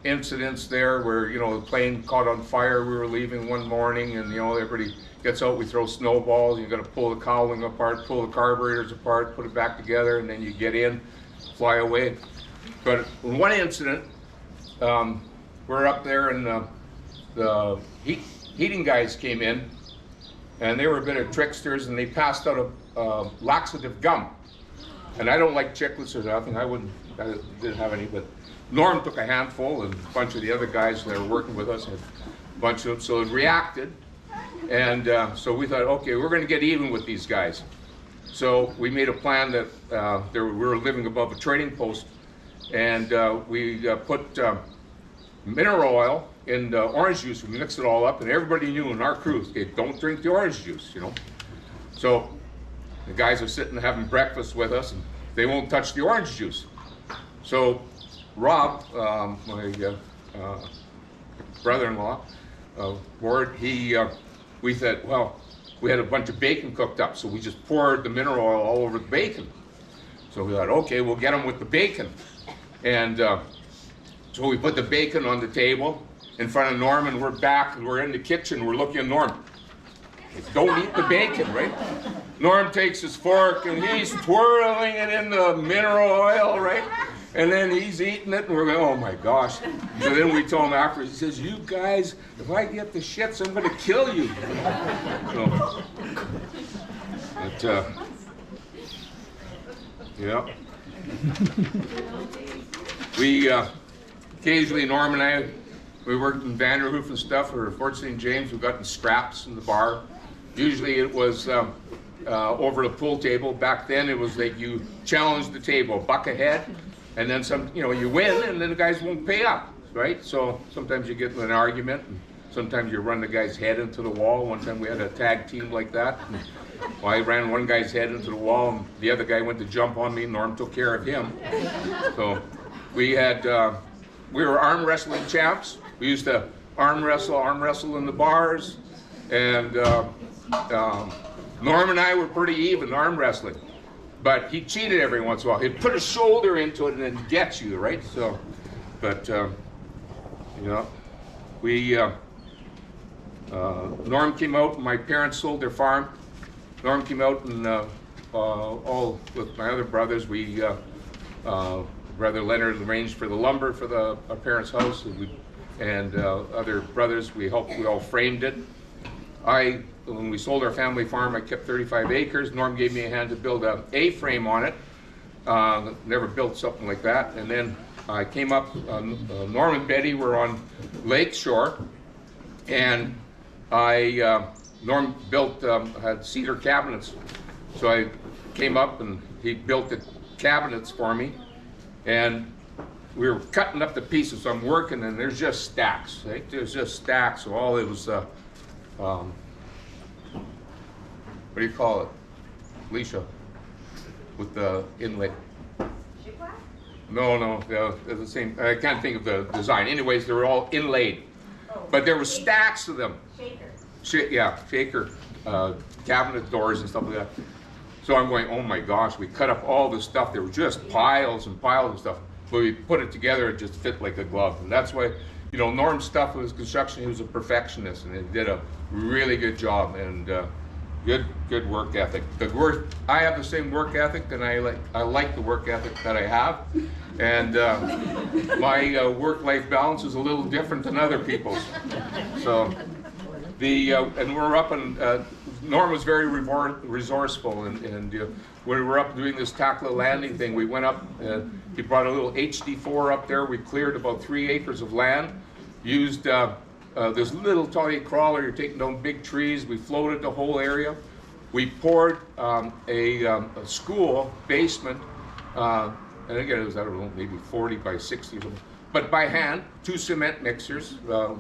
incidents there where, you know, the plane caught on fire. We were leaving one morning, and you know, everybody gets out. We throw snowballs. You got to pull the cowling apart, pull the carburetors apart, put it back together, and then you get in, fly away. But in one incident, we're up there, and the heating guys came in, and they were a bit of tricksters, and they passed out a laxative gum. And I don't like chiclets or nothing. I didn't have any, but Norm took a handful, and a bunch of the other guys that were working with us had a bunch of them. So it reacted, and so we thought, okay, we're going to get even with these guys. So we made a plan that we were living above a trading post, and we put mineral oil in the orange juice. We mixed it all up, and everybody knew in our crew, okay, don't drink the orange juice, you know. So the guys are sitting having breakfast with us, and they won't touch the orange juice. So Rob, my brother-in-law, Ward, we said, well, we had a bunch of bacon cooked up, so we just poured the mineral oil all over the bacon. So we thought, okay, we'll get them with the bacon. And so we put the bacon on the table in front of Norm, and we're back, and we're in the kitchen, we're looking at Norm. Don't eat the bacon, right? Norm takes his fork, and he's twirling it in the mineral oil, right? And then he's eating it, and we're going, oh my gosh. So then we told him afterwards, he says, you guys, if I get the shits, I'm going to kill you. So, but, yeah. We, occasionally, Norm and I, we worked in Vanderhoof and stuff, or Fort St. James. We got in scraps in the bar. Usually it was over the pool table. Back then it was like you challenge the table, buck ahead, and then some, you know, you win, and then the guys won't pay up, right? So sometimes you get in an argument, and sometimes you run the guy's head into the wall. One time we had a tag team like that. Well, I ran one guy's head into the wall, and the other guy went to jump on me. Norm took care of him. So we had, we were arm wrestling champs. We used to arm wrestle in the bars, and Norm and I were pretty even arm wrestling, but he cheated every once in a while. He'd put his shoulder into it and then get you, right? So, but you know, we Norm came out, and my parents sold their farm. Norm came out, and all with my other brothers, Brother Leonard arranged for the lumber for our parents' house, and other brothers, we all framed it. When we sold our family farm, I kept 35 acres. Norm gave me a hand to build a A-frame on it. Never built something like that. And then I came up, Norm and Betty were on Lake Shore, and Norm had cedar cabinets. So I came up and he built the cabinets for me, and we were cutting up the pieces. So I'm working, and there's just stacks, right? There's just stacks. So all it was, what do you call it, Alicia, with the inlay? No, they're the same. I can't think of the design. Anyways, they were all inlaid, but there were stacks of them. Shaker cabinet doors and stuff like that. So I'm going, oh my gosh, we cut up all this stuff. There were just piles and piles of stuff. But we put it together, it just fit like a glove. And that's why, Norm's stuff was construction. He was a perfectionist, and he did a really good job, and good work ethic. I have the same work ethic, and I like the work ethic that I have. And my work-life balance is a little different than other people's. So and we're up, and Norm was very resourceful, and when we were up doing this Takla landing thing, we went up, he brought a little HD4 up there. We cleared about 3 acres of land, used this little tiny crawler. You're taking down big trees. We floated the whole area. We poured a school basement, and again, it was, I don't know, maybe 40 by 60 or something, but by hand, 2 cement mixers.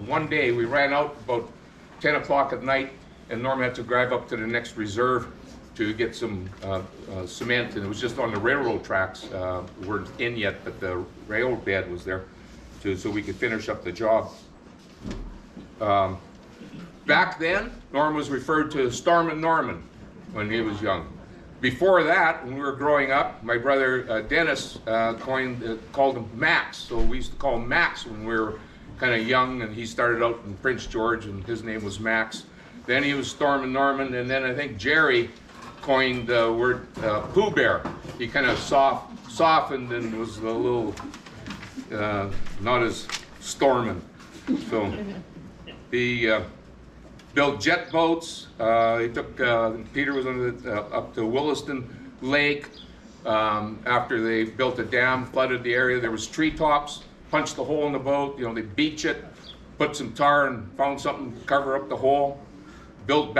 One day we ran out about 10 o'clock at night, and Norm had to drive up to the next reserve to get some cement, and it was just on the railroad tracks. We weren't in yet, but the railroad bed was there, so we could finish up the job. Back then, Norm was referred to Stormin' Norman when he was young. Before that, when we were growing up, my brother Dennis called him Max, so we used to call him Max when we were kind of young, and he started out in Prince George, and his name was Max. Then he was Stormin' Norman, and then I think Jerry coined the word Pooh Bear. He kind of softened and was a little not as stormin'. So he built jet boats. He took Peter was up to Williston Lake after they built a dam, flooded the area. There was treetops. Punched the hole in the boat. They beach it, put some tar, and found something to cover up the hole. Built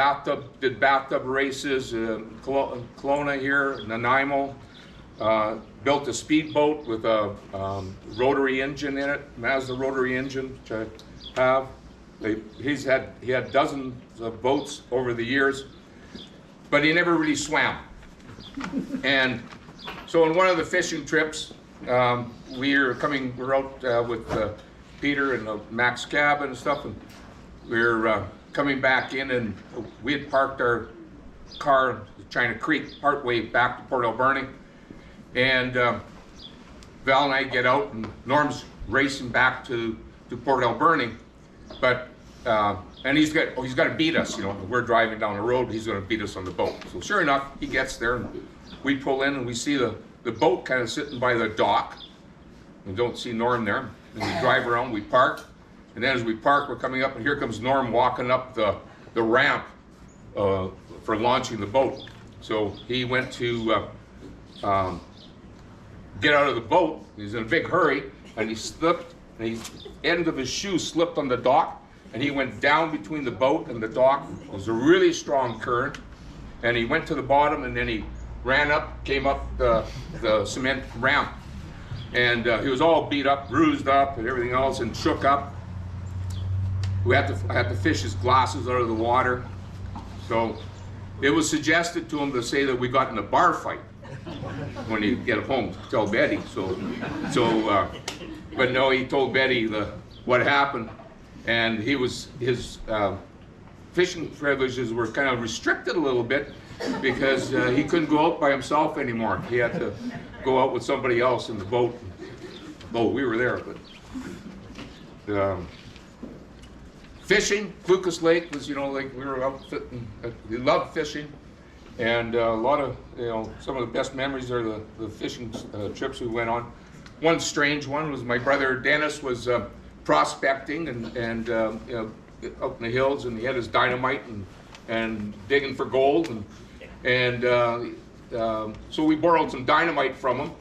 did bathtub races, Kelowna here, Nanaimo. Built a speedboat with a rotary engine in it, Mazda rotary engine, which I have. He had dozens of boats over the years, but he never really swam. And so on one of the fishing trips, we're out with Peter and Max cabin and stuff, and we're coming back in, and we had parked our car in China Creek partway back to Port Alberni, and Val and I get out, and Norm's racing back to Port Alberni, but and he's got to beat us. We're driving down the road, he's going to beat us on the boat. So sure enough, he gets there, and we pull in, and we see the boat kind of sitting by the dock. We don't see Norm there. And we drive around, we park, and then as we park, we're coming up, and here comes Norm walking up the ramp for launching the boat. So he went to get out of the boat. He's in a big hurry, and he slipped, and the end of his shoe slipped on the dock, and he went down between the boat and the dock. It was a really strong current, and he went to the bottom, and then he ran up, came up the cement ramp, and he was all beat up, bruised up, and everything else, and shook up. I had to fish his glasses out of the water. So it was suggested to him to say that we got in a bar fight when he get home to tell Betty. But no, he told Betty what happened, and his fishing privileges were kind of restricted a little bit because he couldn't go out by himself anymore. He had to go out with somebody else in the boat. Oh, we were there, but Fishing, Lucas Lake was, you know, like we were out, we loved fishing. And a lot of, you know, some of the best memories are the fishing trips we went on. One strange one was my brother Dennis was prospecting and you know, out in the hills, and he had his dynamite and digging for gold. So we borrowed some dynamite from him.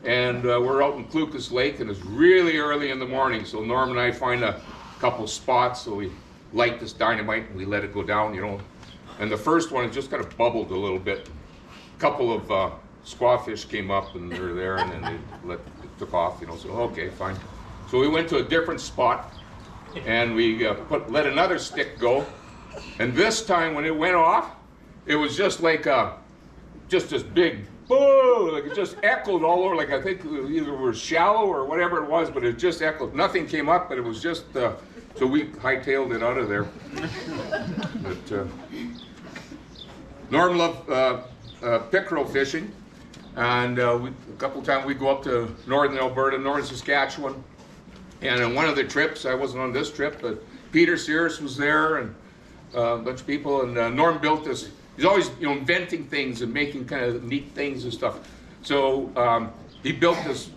And we're out in Lucas Lake, and it's really early in the morning. So Norm and I find a couple spots, so we light this dynamite and we let it go down, you know. And the first one, it just kind of bubbled a little bit. A couple of squawfish came up and they were there, and then it took off, you know. So okay, fine. So we went to a different spot, and we let another stick go. And this time, when it went off, it was just like just this big boom, like it just echoed all over. Like I think either it was shallow or whatever it was, but it just echoed. Nothing came up, but it was just. So we hightailed it out of there. But, Norm loved pickerel fishing, and a couple of times we go up to northern Alberta, northern Saskatchewan, and on one of the trips, I wasn't on this trip, but Peter Sears was there, and a bunch of people, and Norm built this. He's always, you know, inventing things and making kind of neat things and stuff. So he built this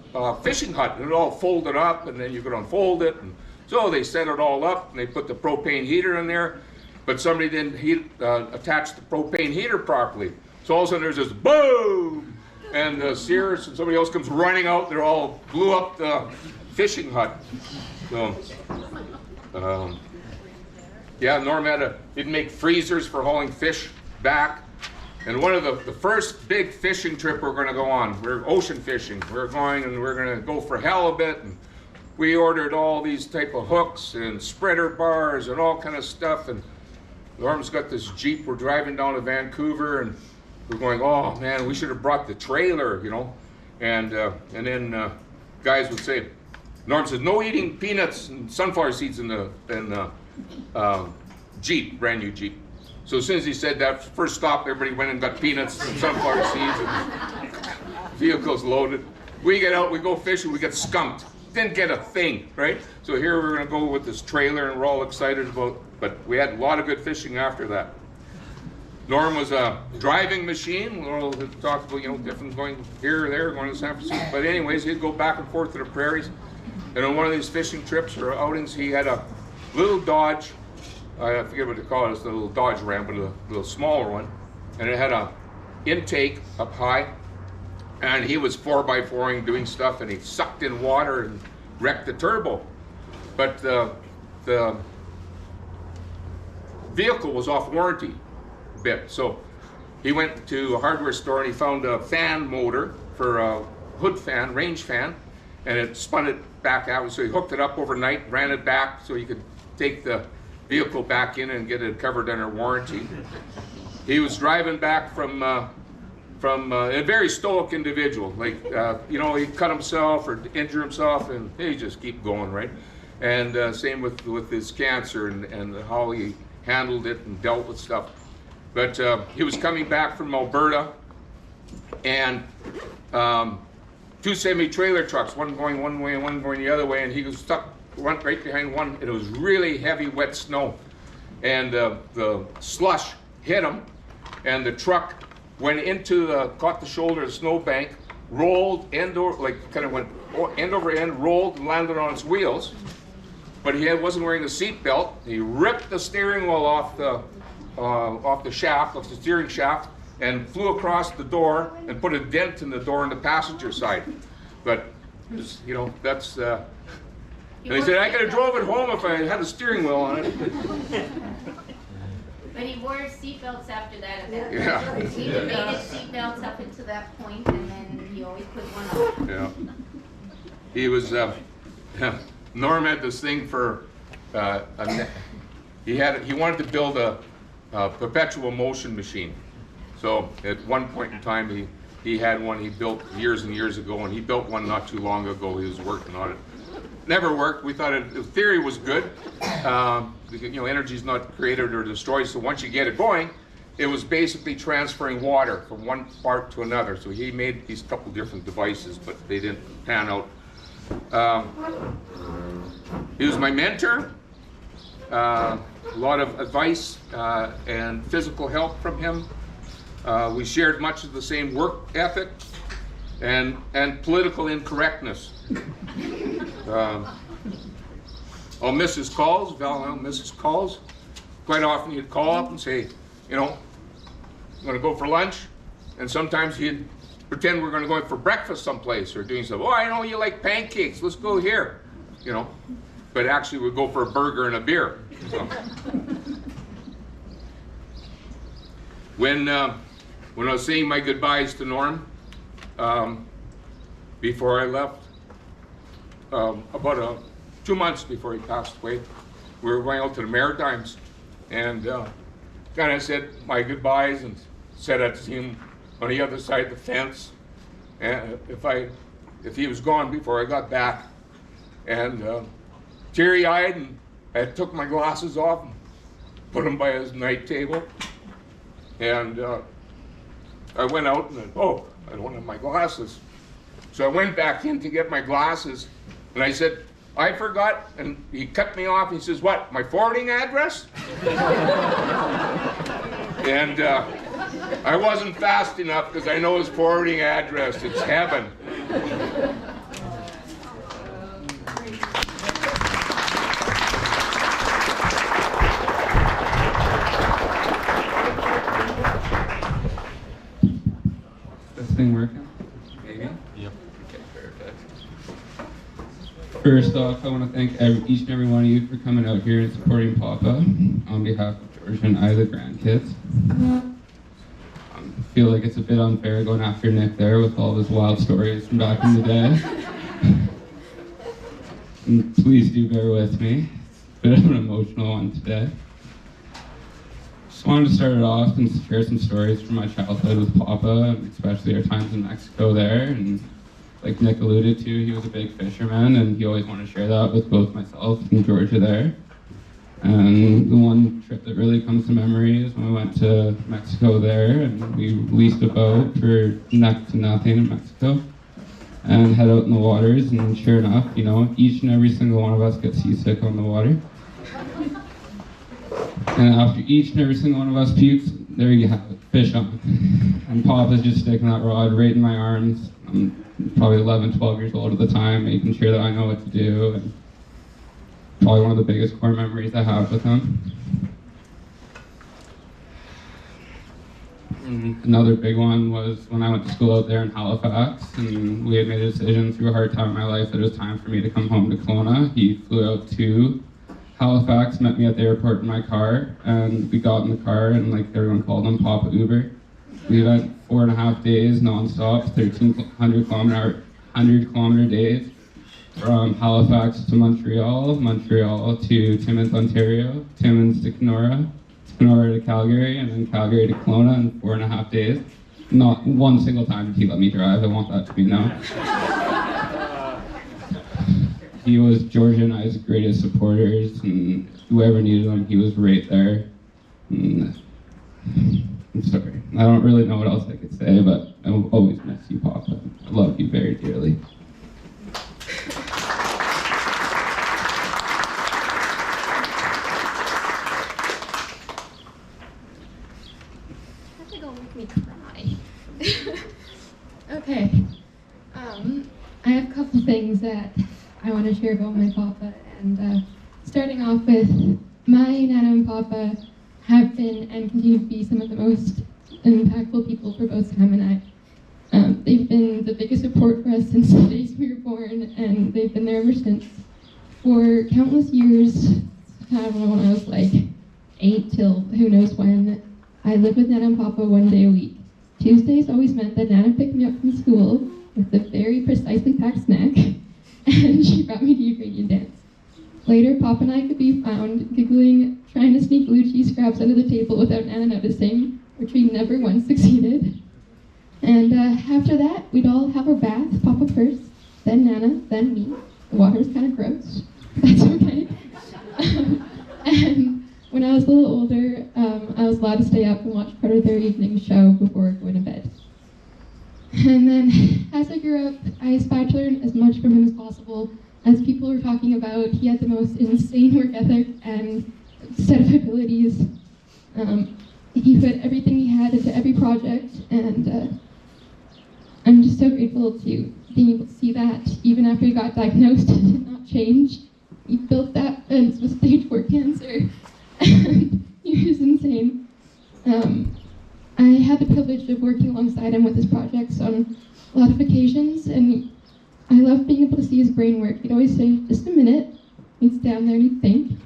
fishing hut, and it all folded up, and then you could unfold it. And so they set it all up, and they put the propane heater in there. But somebody didn't attach the propane heater properly. So all of a sudden there's this boom, and Sears and somebody else comes running out. They're all blew up the fishing hut. So, yeah, Norm he'd make freezers for hauling fish back. And one of the first big fishing trip we're going to go on, we're ocean fishing. We're going to go for halibut, and we ordered all these type of hooks and spreader bars and all kind of stuff. And Norm's got this Jeep. We're driving down to Vancouver, and we're going, oh man, we should have brought the trailer, you know. And then guys would say, Norm says, no eating peanuts and sunflower seeds in the Jeep, brand new Jeep. So as soon as he said that, first stop, everybody went and got peanuts and sunflower seeds, and vehicles loaded. We get out, we go fishing, we get skunked. Didn't get a thing, right? So here we're gonna go with this trailer, and we're all excited about, but we had a lot of good fishing after that. Norm was a driving machine. We'll talk about, you know, different going here or there, going to San Francisco. But anyways, he'd go back and forth to the prairies. And on one of these fishing trips or outings, he had a little Dodge, I forget what they call it, it's a little Dodge Ram, but a little smaller one. And it had a intake up high. And he was 4x4ing, doing stuff, and he sucked in water and wrecked the turbo. But the vehicle was off warranty a bit. So he went to a hardware store and he found a fan motor for a hood fan, range fan, and it spun it back out. So he hooked it up overnight, ran it back so he could take the vehicle back in and get it covered under warranty. He was driving back from a very stoic individual, like, you know, he'd cut himself or injure himself, and he just keep going, right? And same with his cancer and how he handled it and dealt with stuff. But he was coming back from Alberta, and two semi-trailer trucks, one going one way and one going the other way, and he was stuck right behind one, and it was really heavy, wet snow. And the slush hit him, and the truck went caught the shoulder of the snowbank, rolled end over, like kind of went end over end, rolled and landed on its wheels. But he wasn't wearing the seat belt. He ripped the steering wheel off the shaft, off the steering shaft, and flew across the door and put a dent in the door on the passenger side. But, you know, that's, and he said, I could have drove it home if I had a steering wheel on it. But he wore seatbelts after that. Yeah. He made his seatbelts up until that point, and then he always put one on. Yeah. He was, Norm had this thing for, he wanted to build a perpetual motion machine. So at one point in time, he had one he built years and years ago, and he built one not too long ago. He was working on it. Never worked. We thought the theory was good. You know, energy is not created or destroyed, so once you get it going, it was basically transferring water from one part to another. So he made these couple different devices, but they didn't pan out. He was my mentor. a lot of advice and physical help from him. We shared much of the same work ethic and political incorrectness. I'll miss his calls. Val and I'll miss his calls. Quite often he'd call up and say, you know, I'm going to go for lunch. And sometimes he'd pretend we're going to go for breakfast someplace or doing something. Oh, I know you like pancakes. Let's go here. You know, but actually we'd go for a burger and a beer. So. When I was saying my goodbyes to Norm, before I left, about 2 months before he passed away, we were going out to the Maritimes, and kind of said my goodbyes and said I'd see him on the other side of the fence, and if he was gone before I got back, and teary-eyed, and I took my glasses off and put them by his night table, and I went out and oh, I don't have my glasses. So I went back in to get my glasses, and I said, I forgot, and he cut me off. He says, what, my forwarding address? And I wasn't fast enough because I know his forwarding address. It's heaven. This thing working? Maybe? Yep. Okay, perfect. First off, I want to thank each and every one of you for coming out here and supporting Papa on behalf of George and I, the grandkids. I feel like it's a bit unfair going after Nick there with all his wild stories from back in the day. And please do bear with me. It's a bit of an emotional one today. Just wanted to start it off and share some stories from my childhood with Papa, especially our times in Mexico there. And like Nick alluded to, he was a big fisherman, and he always wanted to share that with both myself and Georgia there. And the one trip that really comes to memory is when we went to Mexico there, and we leased a boat for next to nothing in Mexico, and head out in the waters, and sure enough, you know, each and every single one of us gets seasick on the water. And after each and every single one of us pukes, there you have it, fish on. And Papa's just sticking that rod right in my arms. I'm probably 11, 12 years old at the time, making sure that I know what to do. And probably one of the biggest core memories I have with him. And another big one was when I went to school out there in Halifax, and we had made a decision through a hard time in my life that it was time for me to come home to Kelowna. He flew out to Halifax, met me at the airport in my car, and we got in the car, and like everyone called him, Papa Uber. We went 4.5 days nonstop, 1,300 kilometer days, from Halifax to Montreal, Montreal to Timmins, Ontario, Timmins to Kenora, Kenora to Calgary, and then Calgary to Kelowna in 4.5 days. Not one single time did he let me drive. I want that to be known. He was Georgia and I's greatest supporters, and whoever needed him, he was right there. And I'm sorry. I don't really know what else I could say, but I will always miss you, Papa. I love you very dearly. That's gonna make me cry. Okay. I have a couple things that I want to share about my Papa, and starting off with my Nana and Papa have been and continue to be some of the most impactful people for both Sam and I. They've been the biggest support for us since the days we were born, and they've been there ever since. For countless years, I don't know, when I was like 8 till who knows when, I lived with Nana and Papa 1 day a week. Tuesdays always meant that Nana picked me up from school with a very precisely packed snack, and she brought me to Ukrainian dance. Later, Papa and I could be found giggling, trying to sneak blue cheese scraps under the table without Nana noticing, which we never once succeeded. And after that, we'd all have our bath, Papa first, then Nana, then me. The water's kind of gross. That's okay. And when I was a little older, I was allowed to stay up and watch part of their evening show before going to bed. And then as I grew up, I aspired to learn as much from him as possible. As people were talking about, he had the most insane work ethic, and set of abilities. He put everything he had into every project, and I'm just so grateful to being able to see that even after he got diagnosed, it did not change. He built that fence with stage 4 cancer, and he was insane. I had the privilege of working alongside him with his projects on a lot of occasions, and I loved being able to see his brain work. He'd always say, just a minute. He'd stand there and he'd think,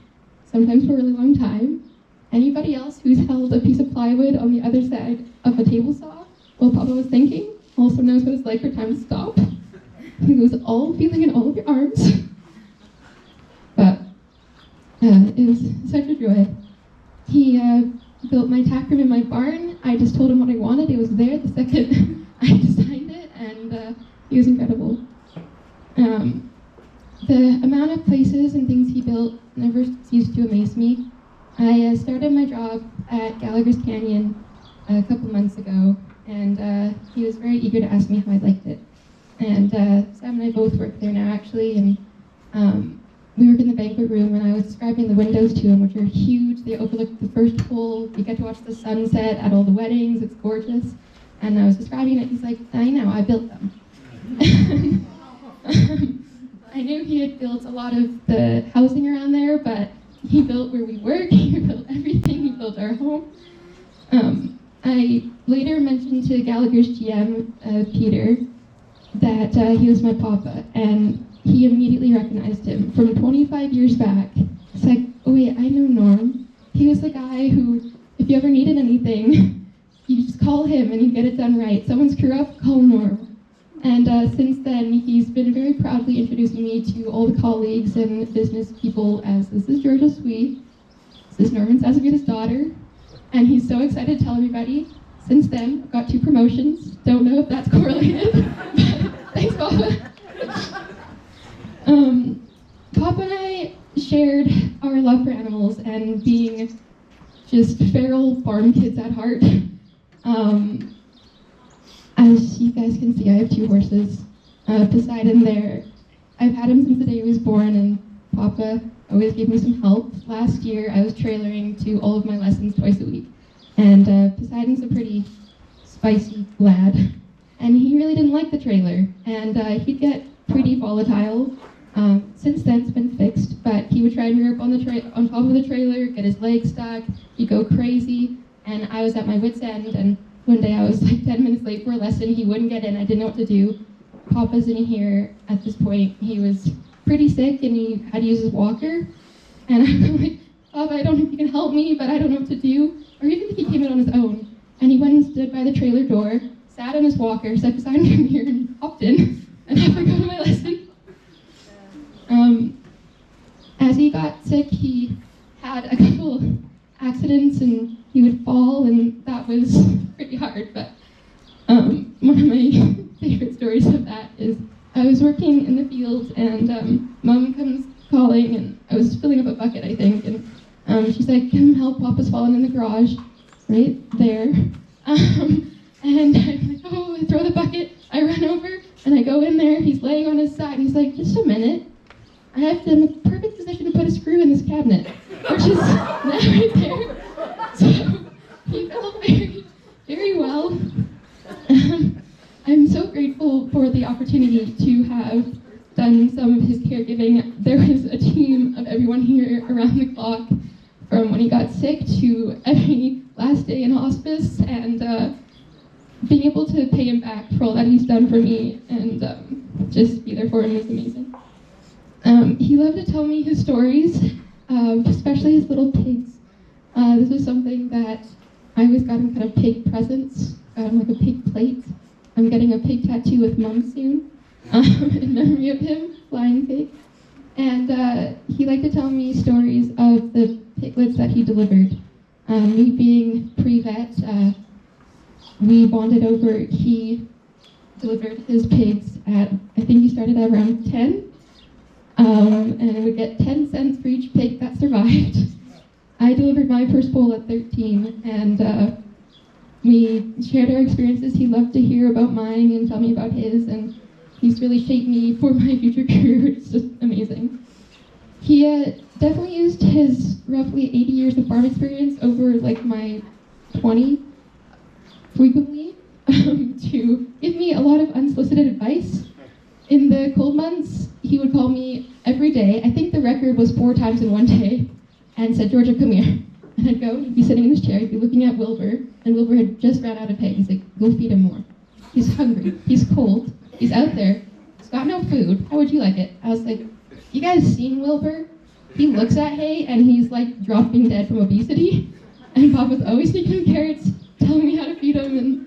sometimes for a really long time. Anybody else who's held a piece of plywood on the other side of a table saw while Papa was thinking also knows what it's like for time to stop. He was all feeling in all of your arms. But it was such a joy. He built my tack room in my barn. I just told him what I wanted. It was there the second I designed it, and he was incredible. The amount of places and things he built never ceased to amaze me. I started my job at Gallagher's Canyon a couple months ago, and he was very eager to ask me how I liked it. And Sam and I both work there now, actually, and we work in the banquet room, and I was describing the windows to him, which are huge. They overlook the first hole. You get to watch the sunset at all the weddings. It's gorgeous. And I was describing it. He's like, I know, I built them. I knew he had built a lot of the housing around there, but he built where we work. He built everything. He built our home. I later mentioned to Gallagher's GM, Peter, that he was my papa, and he immediately recognized him from 25 years back. It's like, oh wait, I know Norm. He was the guy who, if you ever needed anything, you just call him and you get it done right. Someone screw up, call Norm. And since then, he's been very proudly introducing me to all the colleagues and business people as, this is Georgia Sweet, this is Norman Zasebida's daughter, and he's so excited to tell everybody. Since then, I've got 2 promotions. Don't know if that's correlated. Thanks, Papa. Papa and I shared our love for animals and being just feral farm kids at heart. As you guys can see, I have 2 horses. Poseidon there. I've had him since the day he was born, and Papa always gave me some help. Last year, I was trailering to all of my lessons twice a week. And Poseidon's a pretty spicy lad. And he really didn't like the trailer. And he'd get pretty volatile. Since then, it's been fixed, but he would try and rear up on top of the trailer, get his legs stuck, he'd go crazy, and I was at my wit's end, and one day I was like 10 minutes late for a lesson, he wouldn't get in, I didn't know what to do. Papa's in here at this point, he was pretty sick and he had to use his walker, and I'm like, Papa, I don't know if you can help me, but I don't know what to do, or even if he came in on his own. And he went and stood by the trailer door, sat on his walker, said, Poseidon, come here, and hopped in, and I could go to my lesson. As he got sick, he had a couple accidents and he would fall, and that was pretty hard. But one of my favorite stories of that is I was working in the field, and Mom comes calling, and I was filling up a bucket, I think, and she's like, come help, Papa's fallen in the garage, right there. And I'm like, oh, I throw the bucket, I run over, and I go in there, he's laying on his side, he's like, just a minute. I have to, in the perfect position to put a screw in this cabinet, which is that right there. So he felt very, very well. I'm so grateful for the opportunity to have done some of his caregiving. There was a team of everyone here around the clock, from when he got sick to every last day in hospice, and being able to pay him back for all that he's done for me and just be there for him is amazing. He loved to tell me his stories, especially his little pigs. This was something that I always got him kind of pig presents, got him like a pig plate. I'm getting a pig tattoo with Mom soon, in memory of him, flying pig. And he liked to tell me stories of the piglets that he delivered. Me being pre-vet, we bonded over, he delivered his pigs at, I think he started at around 10. And I would get 10 cents for each pig that survived. I delivered my first foal at 13, and we shared our experiences. He loved to hear about mine and tell me about his, and he's really shaped me for my future career. It's just amazing. He definitely used his roughly 80 years of farm experience over like my 20 frequently to give me a lot of unsolicited advice. In the cold months, he would call me every day. I think the record was 4 times in one day, and said, "Georgia, come here." And I'd go, and he'd be sitting in his chair, he'd be looking at Wilbur, and Wilbur had just ran out of hay. He's like, "Go feed him more. He's hungry, he's cold, he's out there, he's got no food. How would you like it?" I was like, "You guys seen Wilbur? He looks at hay, and he's like dropping dead from obesity." And Papa's always sneaking carrots, telling me how to feed him, and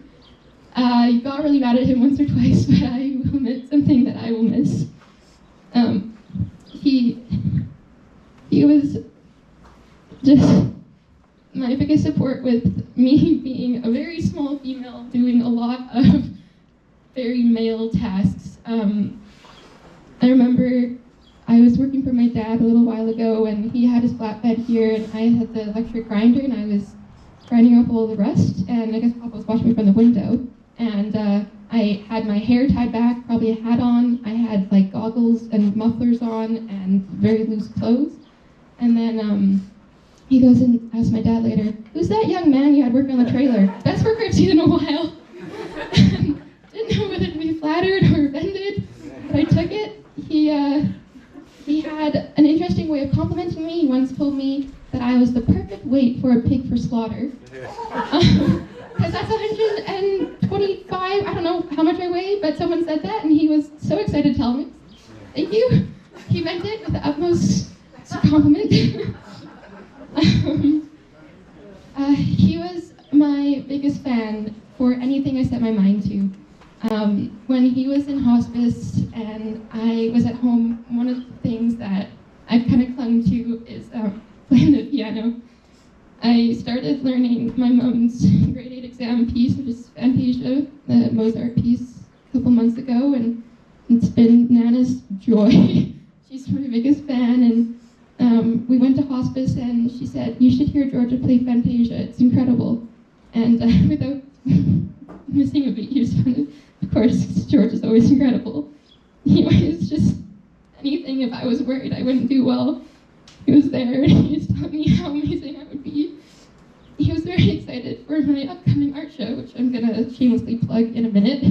I got really mad at him once or twice, but I will admit something that I will miss. He was just my biggest support with me being a very small female doing a lot of very male tasks. I remember I was working for my dad a little while ago, and he had his flatbed here, and I had the electric grinder, and I was grinding off all the rust, and I guess Papa was watching me from the window. And I had my hair tied back, probably a hat on. I had like goggles and mufflers on and very loose clothes. And then he goes and asks my dad later, "Who's that young man you had working on the trailer? Best worker I've seen in a while." And didn't know whether to be flattered or offended, but I took it. He had an interesting way of complimenting me. He once told me that I was the perfect weight for a pig for slaughter. Because that's 125, I don't know how much I weigh, but someone said that, and he was so excited to tell me. Thank you. He meant it with the utmost compliment. He was my biggest fan for anything I set my mind to. When he was in hospice and I was at home, one of the things that I've kind of clung to is playing the piano. I started learning my mom's grade 8 exam piece, which is Fantasia, the Mozart piece, a couple months ago, and it's been Nana's joy. She's my biggest fan, and we went to hospice, and she said, "You should hear Georgia play Fantasia, it's incredible." And without missing a beat, he responded, "Of course, George is always incredible." He was just anything, if I was worried I wouldn't do well, he was there, and he was telling me how amazing I would be. He was very excited for my upcoming art show, which I'm gonna shamelessly plug in a minute.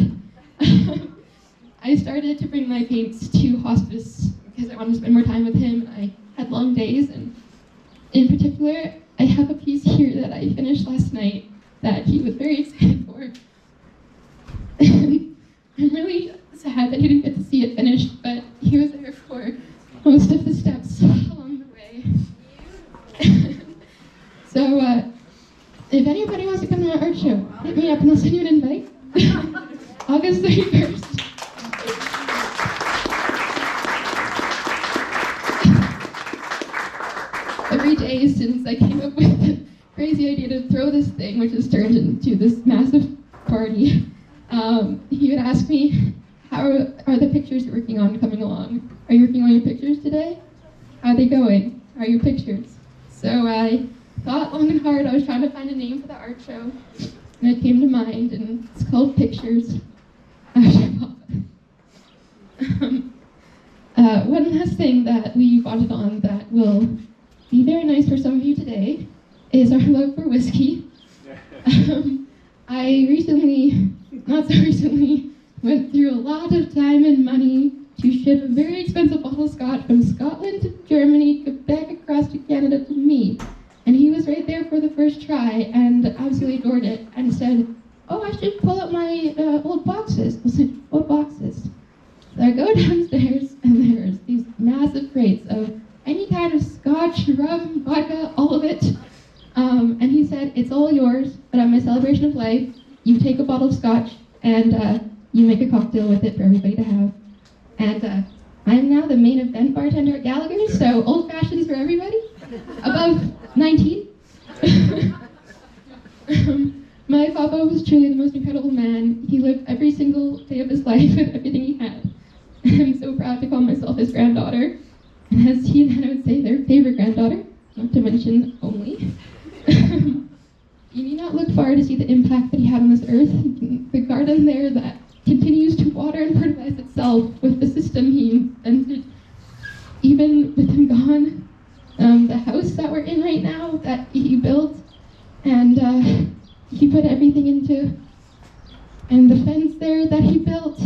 I started to bring my paints to hospice because I wanted to spend more time with him. I had long days, and in particular, I have a piece here that I finished last night that he was very excited for. I'm really sad that he didn't get to see it finished, but he was there for most of the steps along the way. So, if anybody wants to come to my art show, hit me up and I'll send you an invite. August 31st. Every day since I came up with the crazy idea to throw this thing, which has turned into this massive party, he would ask me, "How are the pictures you're working on coming along? Are you working on your pictures today? How are they going? How are your pictures?" So I thought long and hard. I was trying to find a name for the art show, and it came to mind, and it's called Pictures after Papa. One last thing that we bonded on that will be very nice for some of you today is our love for whiskey. I recently, not so recently, went through a lot of time and money to ship a very expensive bottle of scotch from Scotland to Germany, Quebec, across to Canada to me. And he was right there for the first try and absolutely adored it and said, "Oh, I should pull up my old boxes." I said, "What boxes?" So I go downstairs, and there's these massive crates of any kind of scotch, rum, vodka, all of it. And he said, "It's all yours, but at my celebration of life, you take a bottle of scotch and you make a cocktail with it for everybody to have." And I am now the main event bartender at Gallagher's, so old fashions for everybody, above 19. My papa was truly the most incredible man. He lived every single day of his life with everything he had. And I'm so proud to call myself his granddaughter. And as he and Hannah would say, their favorite granddaughter, not to mention only. You need not look far to see the impact that he had on this earth. The garden there that continues to water and fertilize itself with the system he invented. Even with him gone, and the fence there that he built,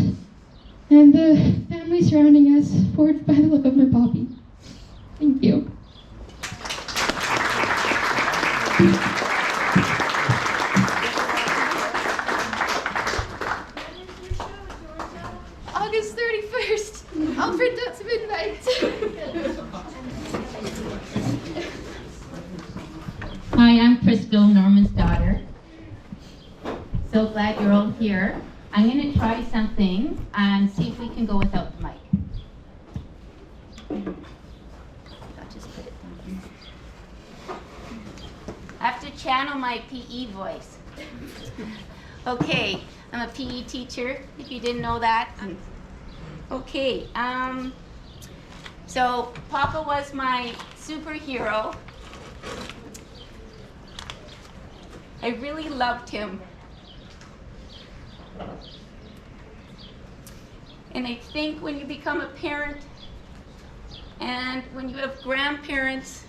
and the family surrounding us, forged by the love of my Poppy. Thank you. August 31st. I'll print out some invites. Hi, I'm Crystal, Norman's daughter. So glad you're all here. I'm going to try something and see if we can go without the mic. I'll just put it down. I have to channel my PE voice. Okay, I'm a PE teacher, if you didn't know that. Okay, so Papa was my superhero. I really loved him. And I think when you become a parent and when you have grandparents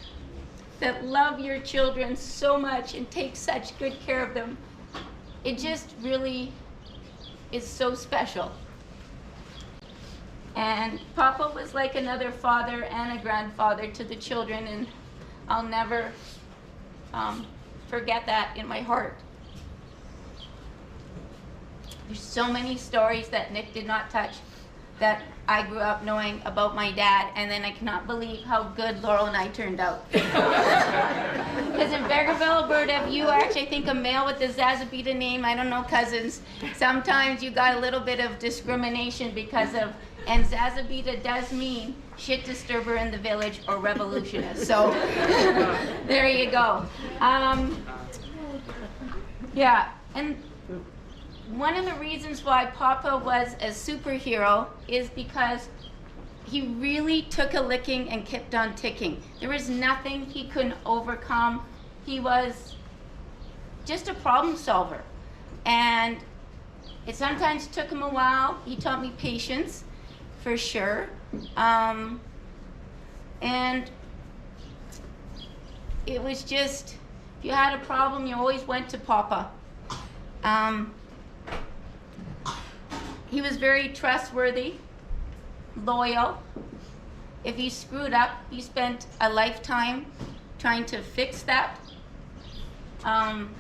that love your children so much and take such good care of them, it just really is so special. And Papa was like another father and a grandfather to the children, and I'll never forget that in my heart. There's so many stories that Nick did not touch that I grew up knowing about my dad, and then I cannot believe how good Laurel and I turned out. Because in Vegreville, Alberta, if you are actually, I think, a male with the Zaseybida name, I don't know, cousins, sometimes you got a little bit of discrimination because of, and Zaseybida does mean shit disturber in the village or revolutionist. So there you go. Yeah, and one of the reasons why Papa was a superhero is because he really took a licking and kept on ticking. There was nothing he couldn't overcome. He was just a problem solver. And it sometimes took him a while. He taught me patience, for sure. And it was just, if you had a problem, you always went to Papa. He was very trustworthy, loyal. If he screwed up, he spent a lifetime trying to fix that. And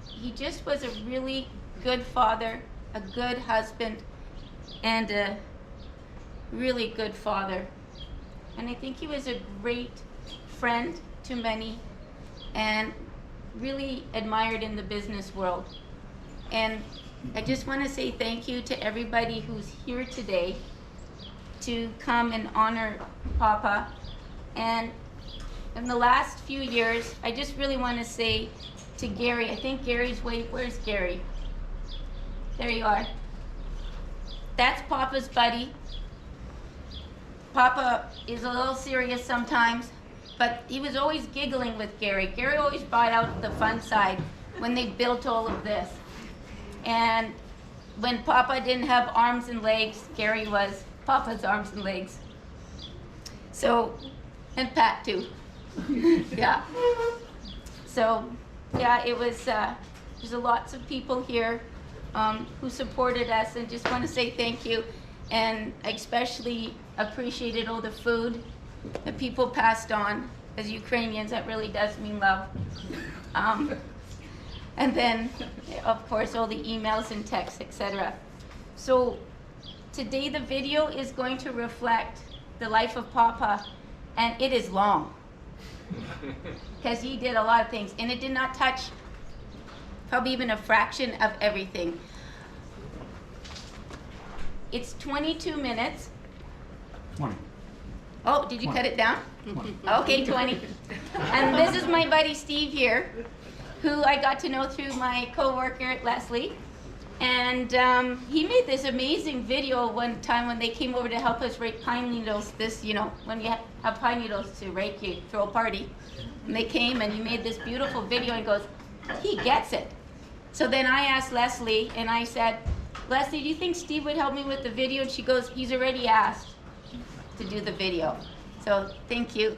he just was a really good father, a good husband, and a really good father. And I think he was a great friend to many and really admired in the business world. And I just want to say thank you to everybody who's here today to come and honor Papa. And in the last few years, I just really want to say to Gary, I think Gary's where's Gary? There you are. That's Papa's buddy. Papa is a little serious sometimes, but he was always giggling with Gary. Gary always brought out the fun side when they built all of this. And when Papa didn't have arms and legs, Gary was Papa's arms and legs. So, and Pat too. Yeah. So, yeah, it was, there's lots of people here who supported us, and just want to say thank you. And I especially appreciated all the food that people passed on. As Ukrainians, that really does mean love. And then, of course, all the emails and texts, etc. So today the video is going to reflect the life of Papa, and it is long. Because he did a lot of things, and it did not touch probably even a fraction of everything. It's 22 minutes. 20. Oh, did you cut it down? 20. Okay, 20. And this is my buddy Steve here, who I got to know through my co-worker, Leslie. And he made this amazing video one time when they came over to help us rake pine needles. This, you know, when you have pine needles to rake, you throw a party. And they came and he made this beautiful video and goes, he gets it. So then I asked Leslie and I said, Leslie, do you think Steve would help me with the video? And she goes, he's already asked to do the video. So thank you.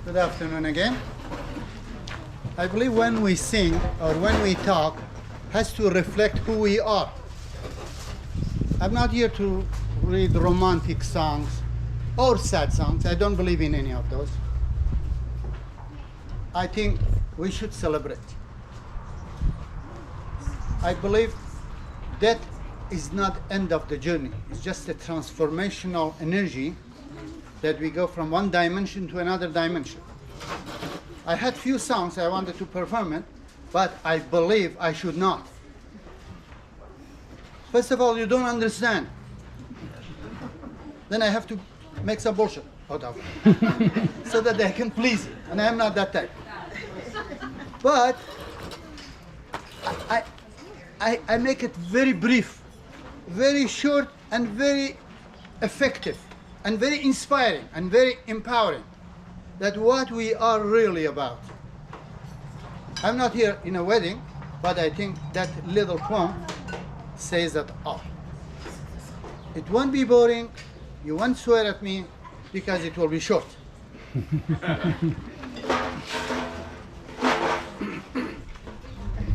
Good afternoon again. I believe when we sing or when we talk has to reflect who we are. I'm not here to read romantic songs or sad songs. I don't believe in any of those. I think we should celebrate. I believe death is not end of the journey. It's just a transformational energy that we go from one dimension to another dimension. I had few songs I wanted to perform it, but I believe I should not. First of all, you don't understand. Then I have to make some bullshit out of it so that they can please you. And I'm not that type. But I make it very brief, very short, and very effective, and very inspiring, and very empowering. That what we are really about. I'm not here in a wedding, but I think that little poem says it all. It won't be boring, you won't swear at me, because it will be short.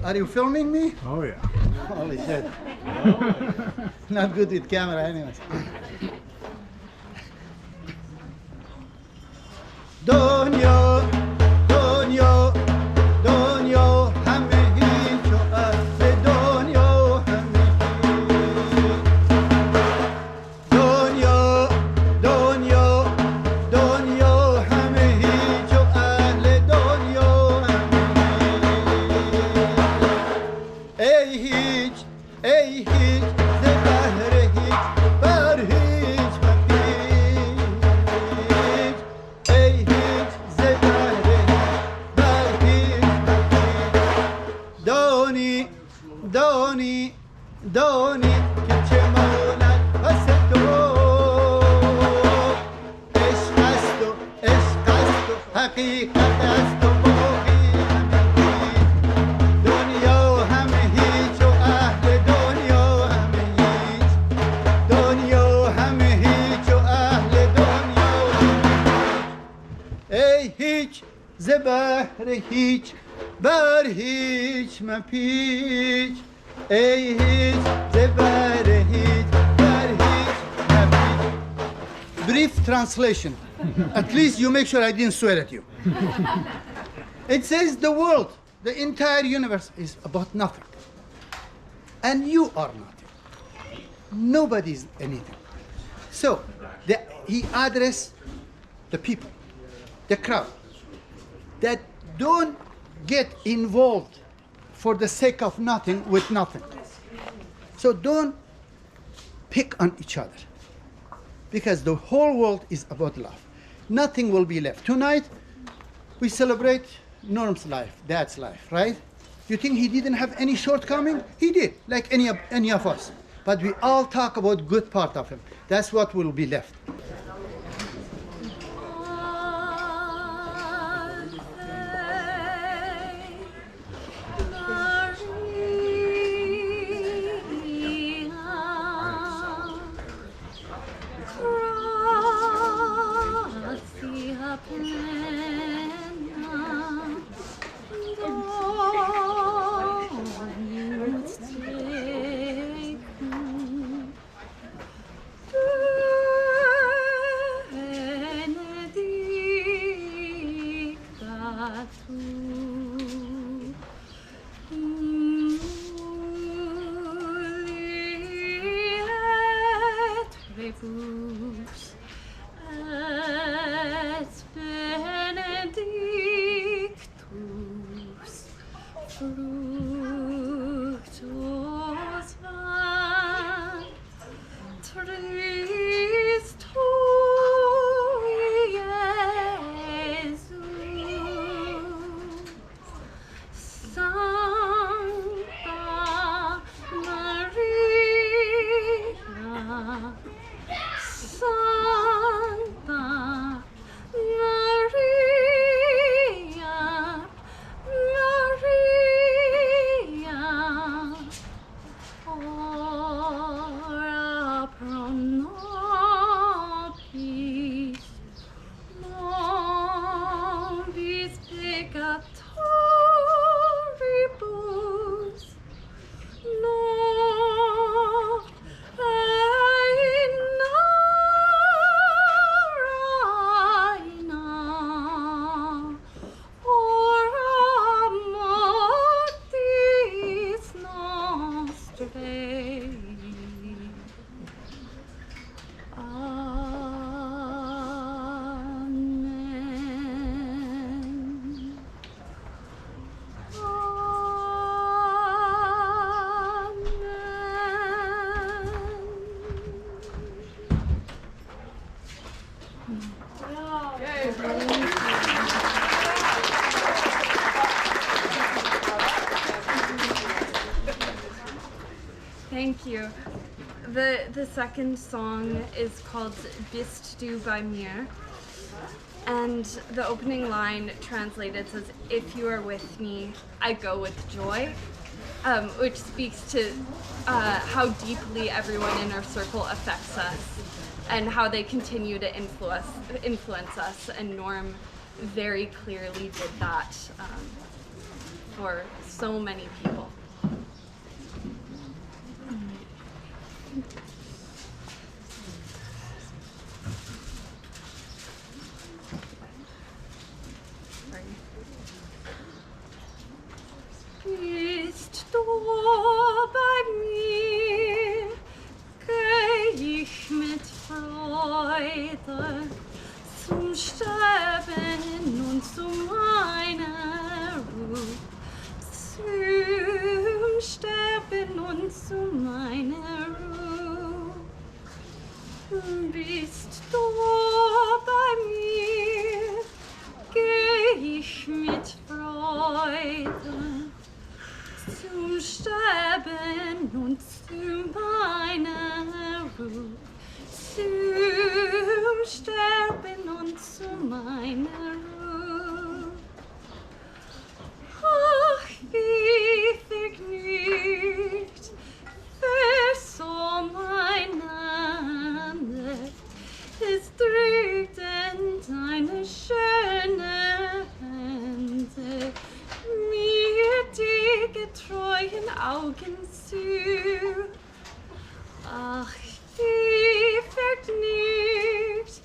Are you filming me? Oh yeah. Holy shit. Not good with camera anyways. دنیا دنیا دنیا همه هیچ و اهل دنیا همه هیچ دنیا دنیا دنیا همه هیچ و اهل دنیا همه هیچ ای هیچ ز بهر هیچ بر هیچ دانی دانی که چه ماند پس تو عشق است و عشق است و حقیقت است و باقی همه دنیا همه هیچ و اهل دنیا همه هیچ دنیا همه هیچ و اهل دنیا ای هیچ ز بهر هیچ بر هیچ مپیچ ای هیچ ز بهر هیچ بر هیچ مپیچ. Brief translation. At least you make sure I didn't swear at you. It says the world, the entire universe is about nothing. And you are nothing. Nobody is anything. So he addressed the people, the crowd, that don't get involved for the sake of nothing with nothing. So don't pick on each other, because the whole world is about love. Nothing will be left. Tonight we celebrate Norm's life, Dad's life, right? You think he didn't have any shortcoming? He did, like any of us. But we all talk about good part of him. That's what will be left. Thank you. The second song is called Bist du bei mir, and the opening line translated says, "If you are with me, I go with joy," which speaks to how deeply everyone in our circle affects us and how they continue to influence us. And Norm very clearly did that for so many people. Bist du bei mir, geh ich mit Freude zum Sterben und zu meiner Ruhe, zum Sterben und zu meiner Ruhe. Bist du bei mir, geh ich mit Freude zum Sterben und zu meiner Ruhe, zum Sterben und zu meiner Ruhe. Ach, wie vergnügt versormeinander, es drückt in deine schöne Hände, mir die getreuen Augen zu. Ach, wie vergnügt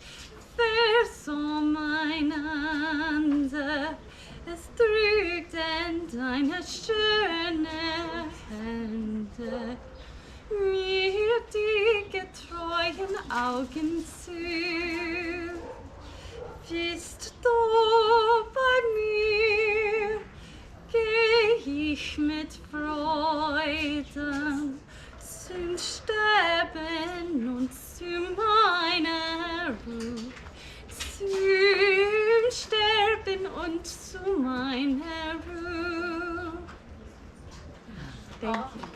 versormeinander, es drückt in deine schöne Hände, mir die getreuen Augen zu. Bist du bei mir, geh ich mit Freude zum Sterben und zu meiner Ruhe, zum Sterben und zu meiner Ruhe. Thank you.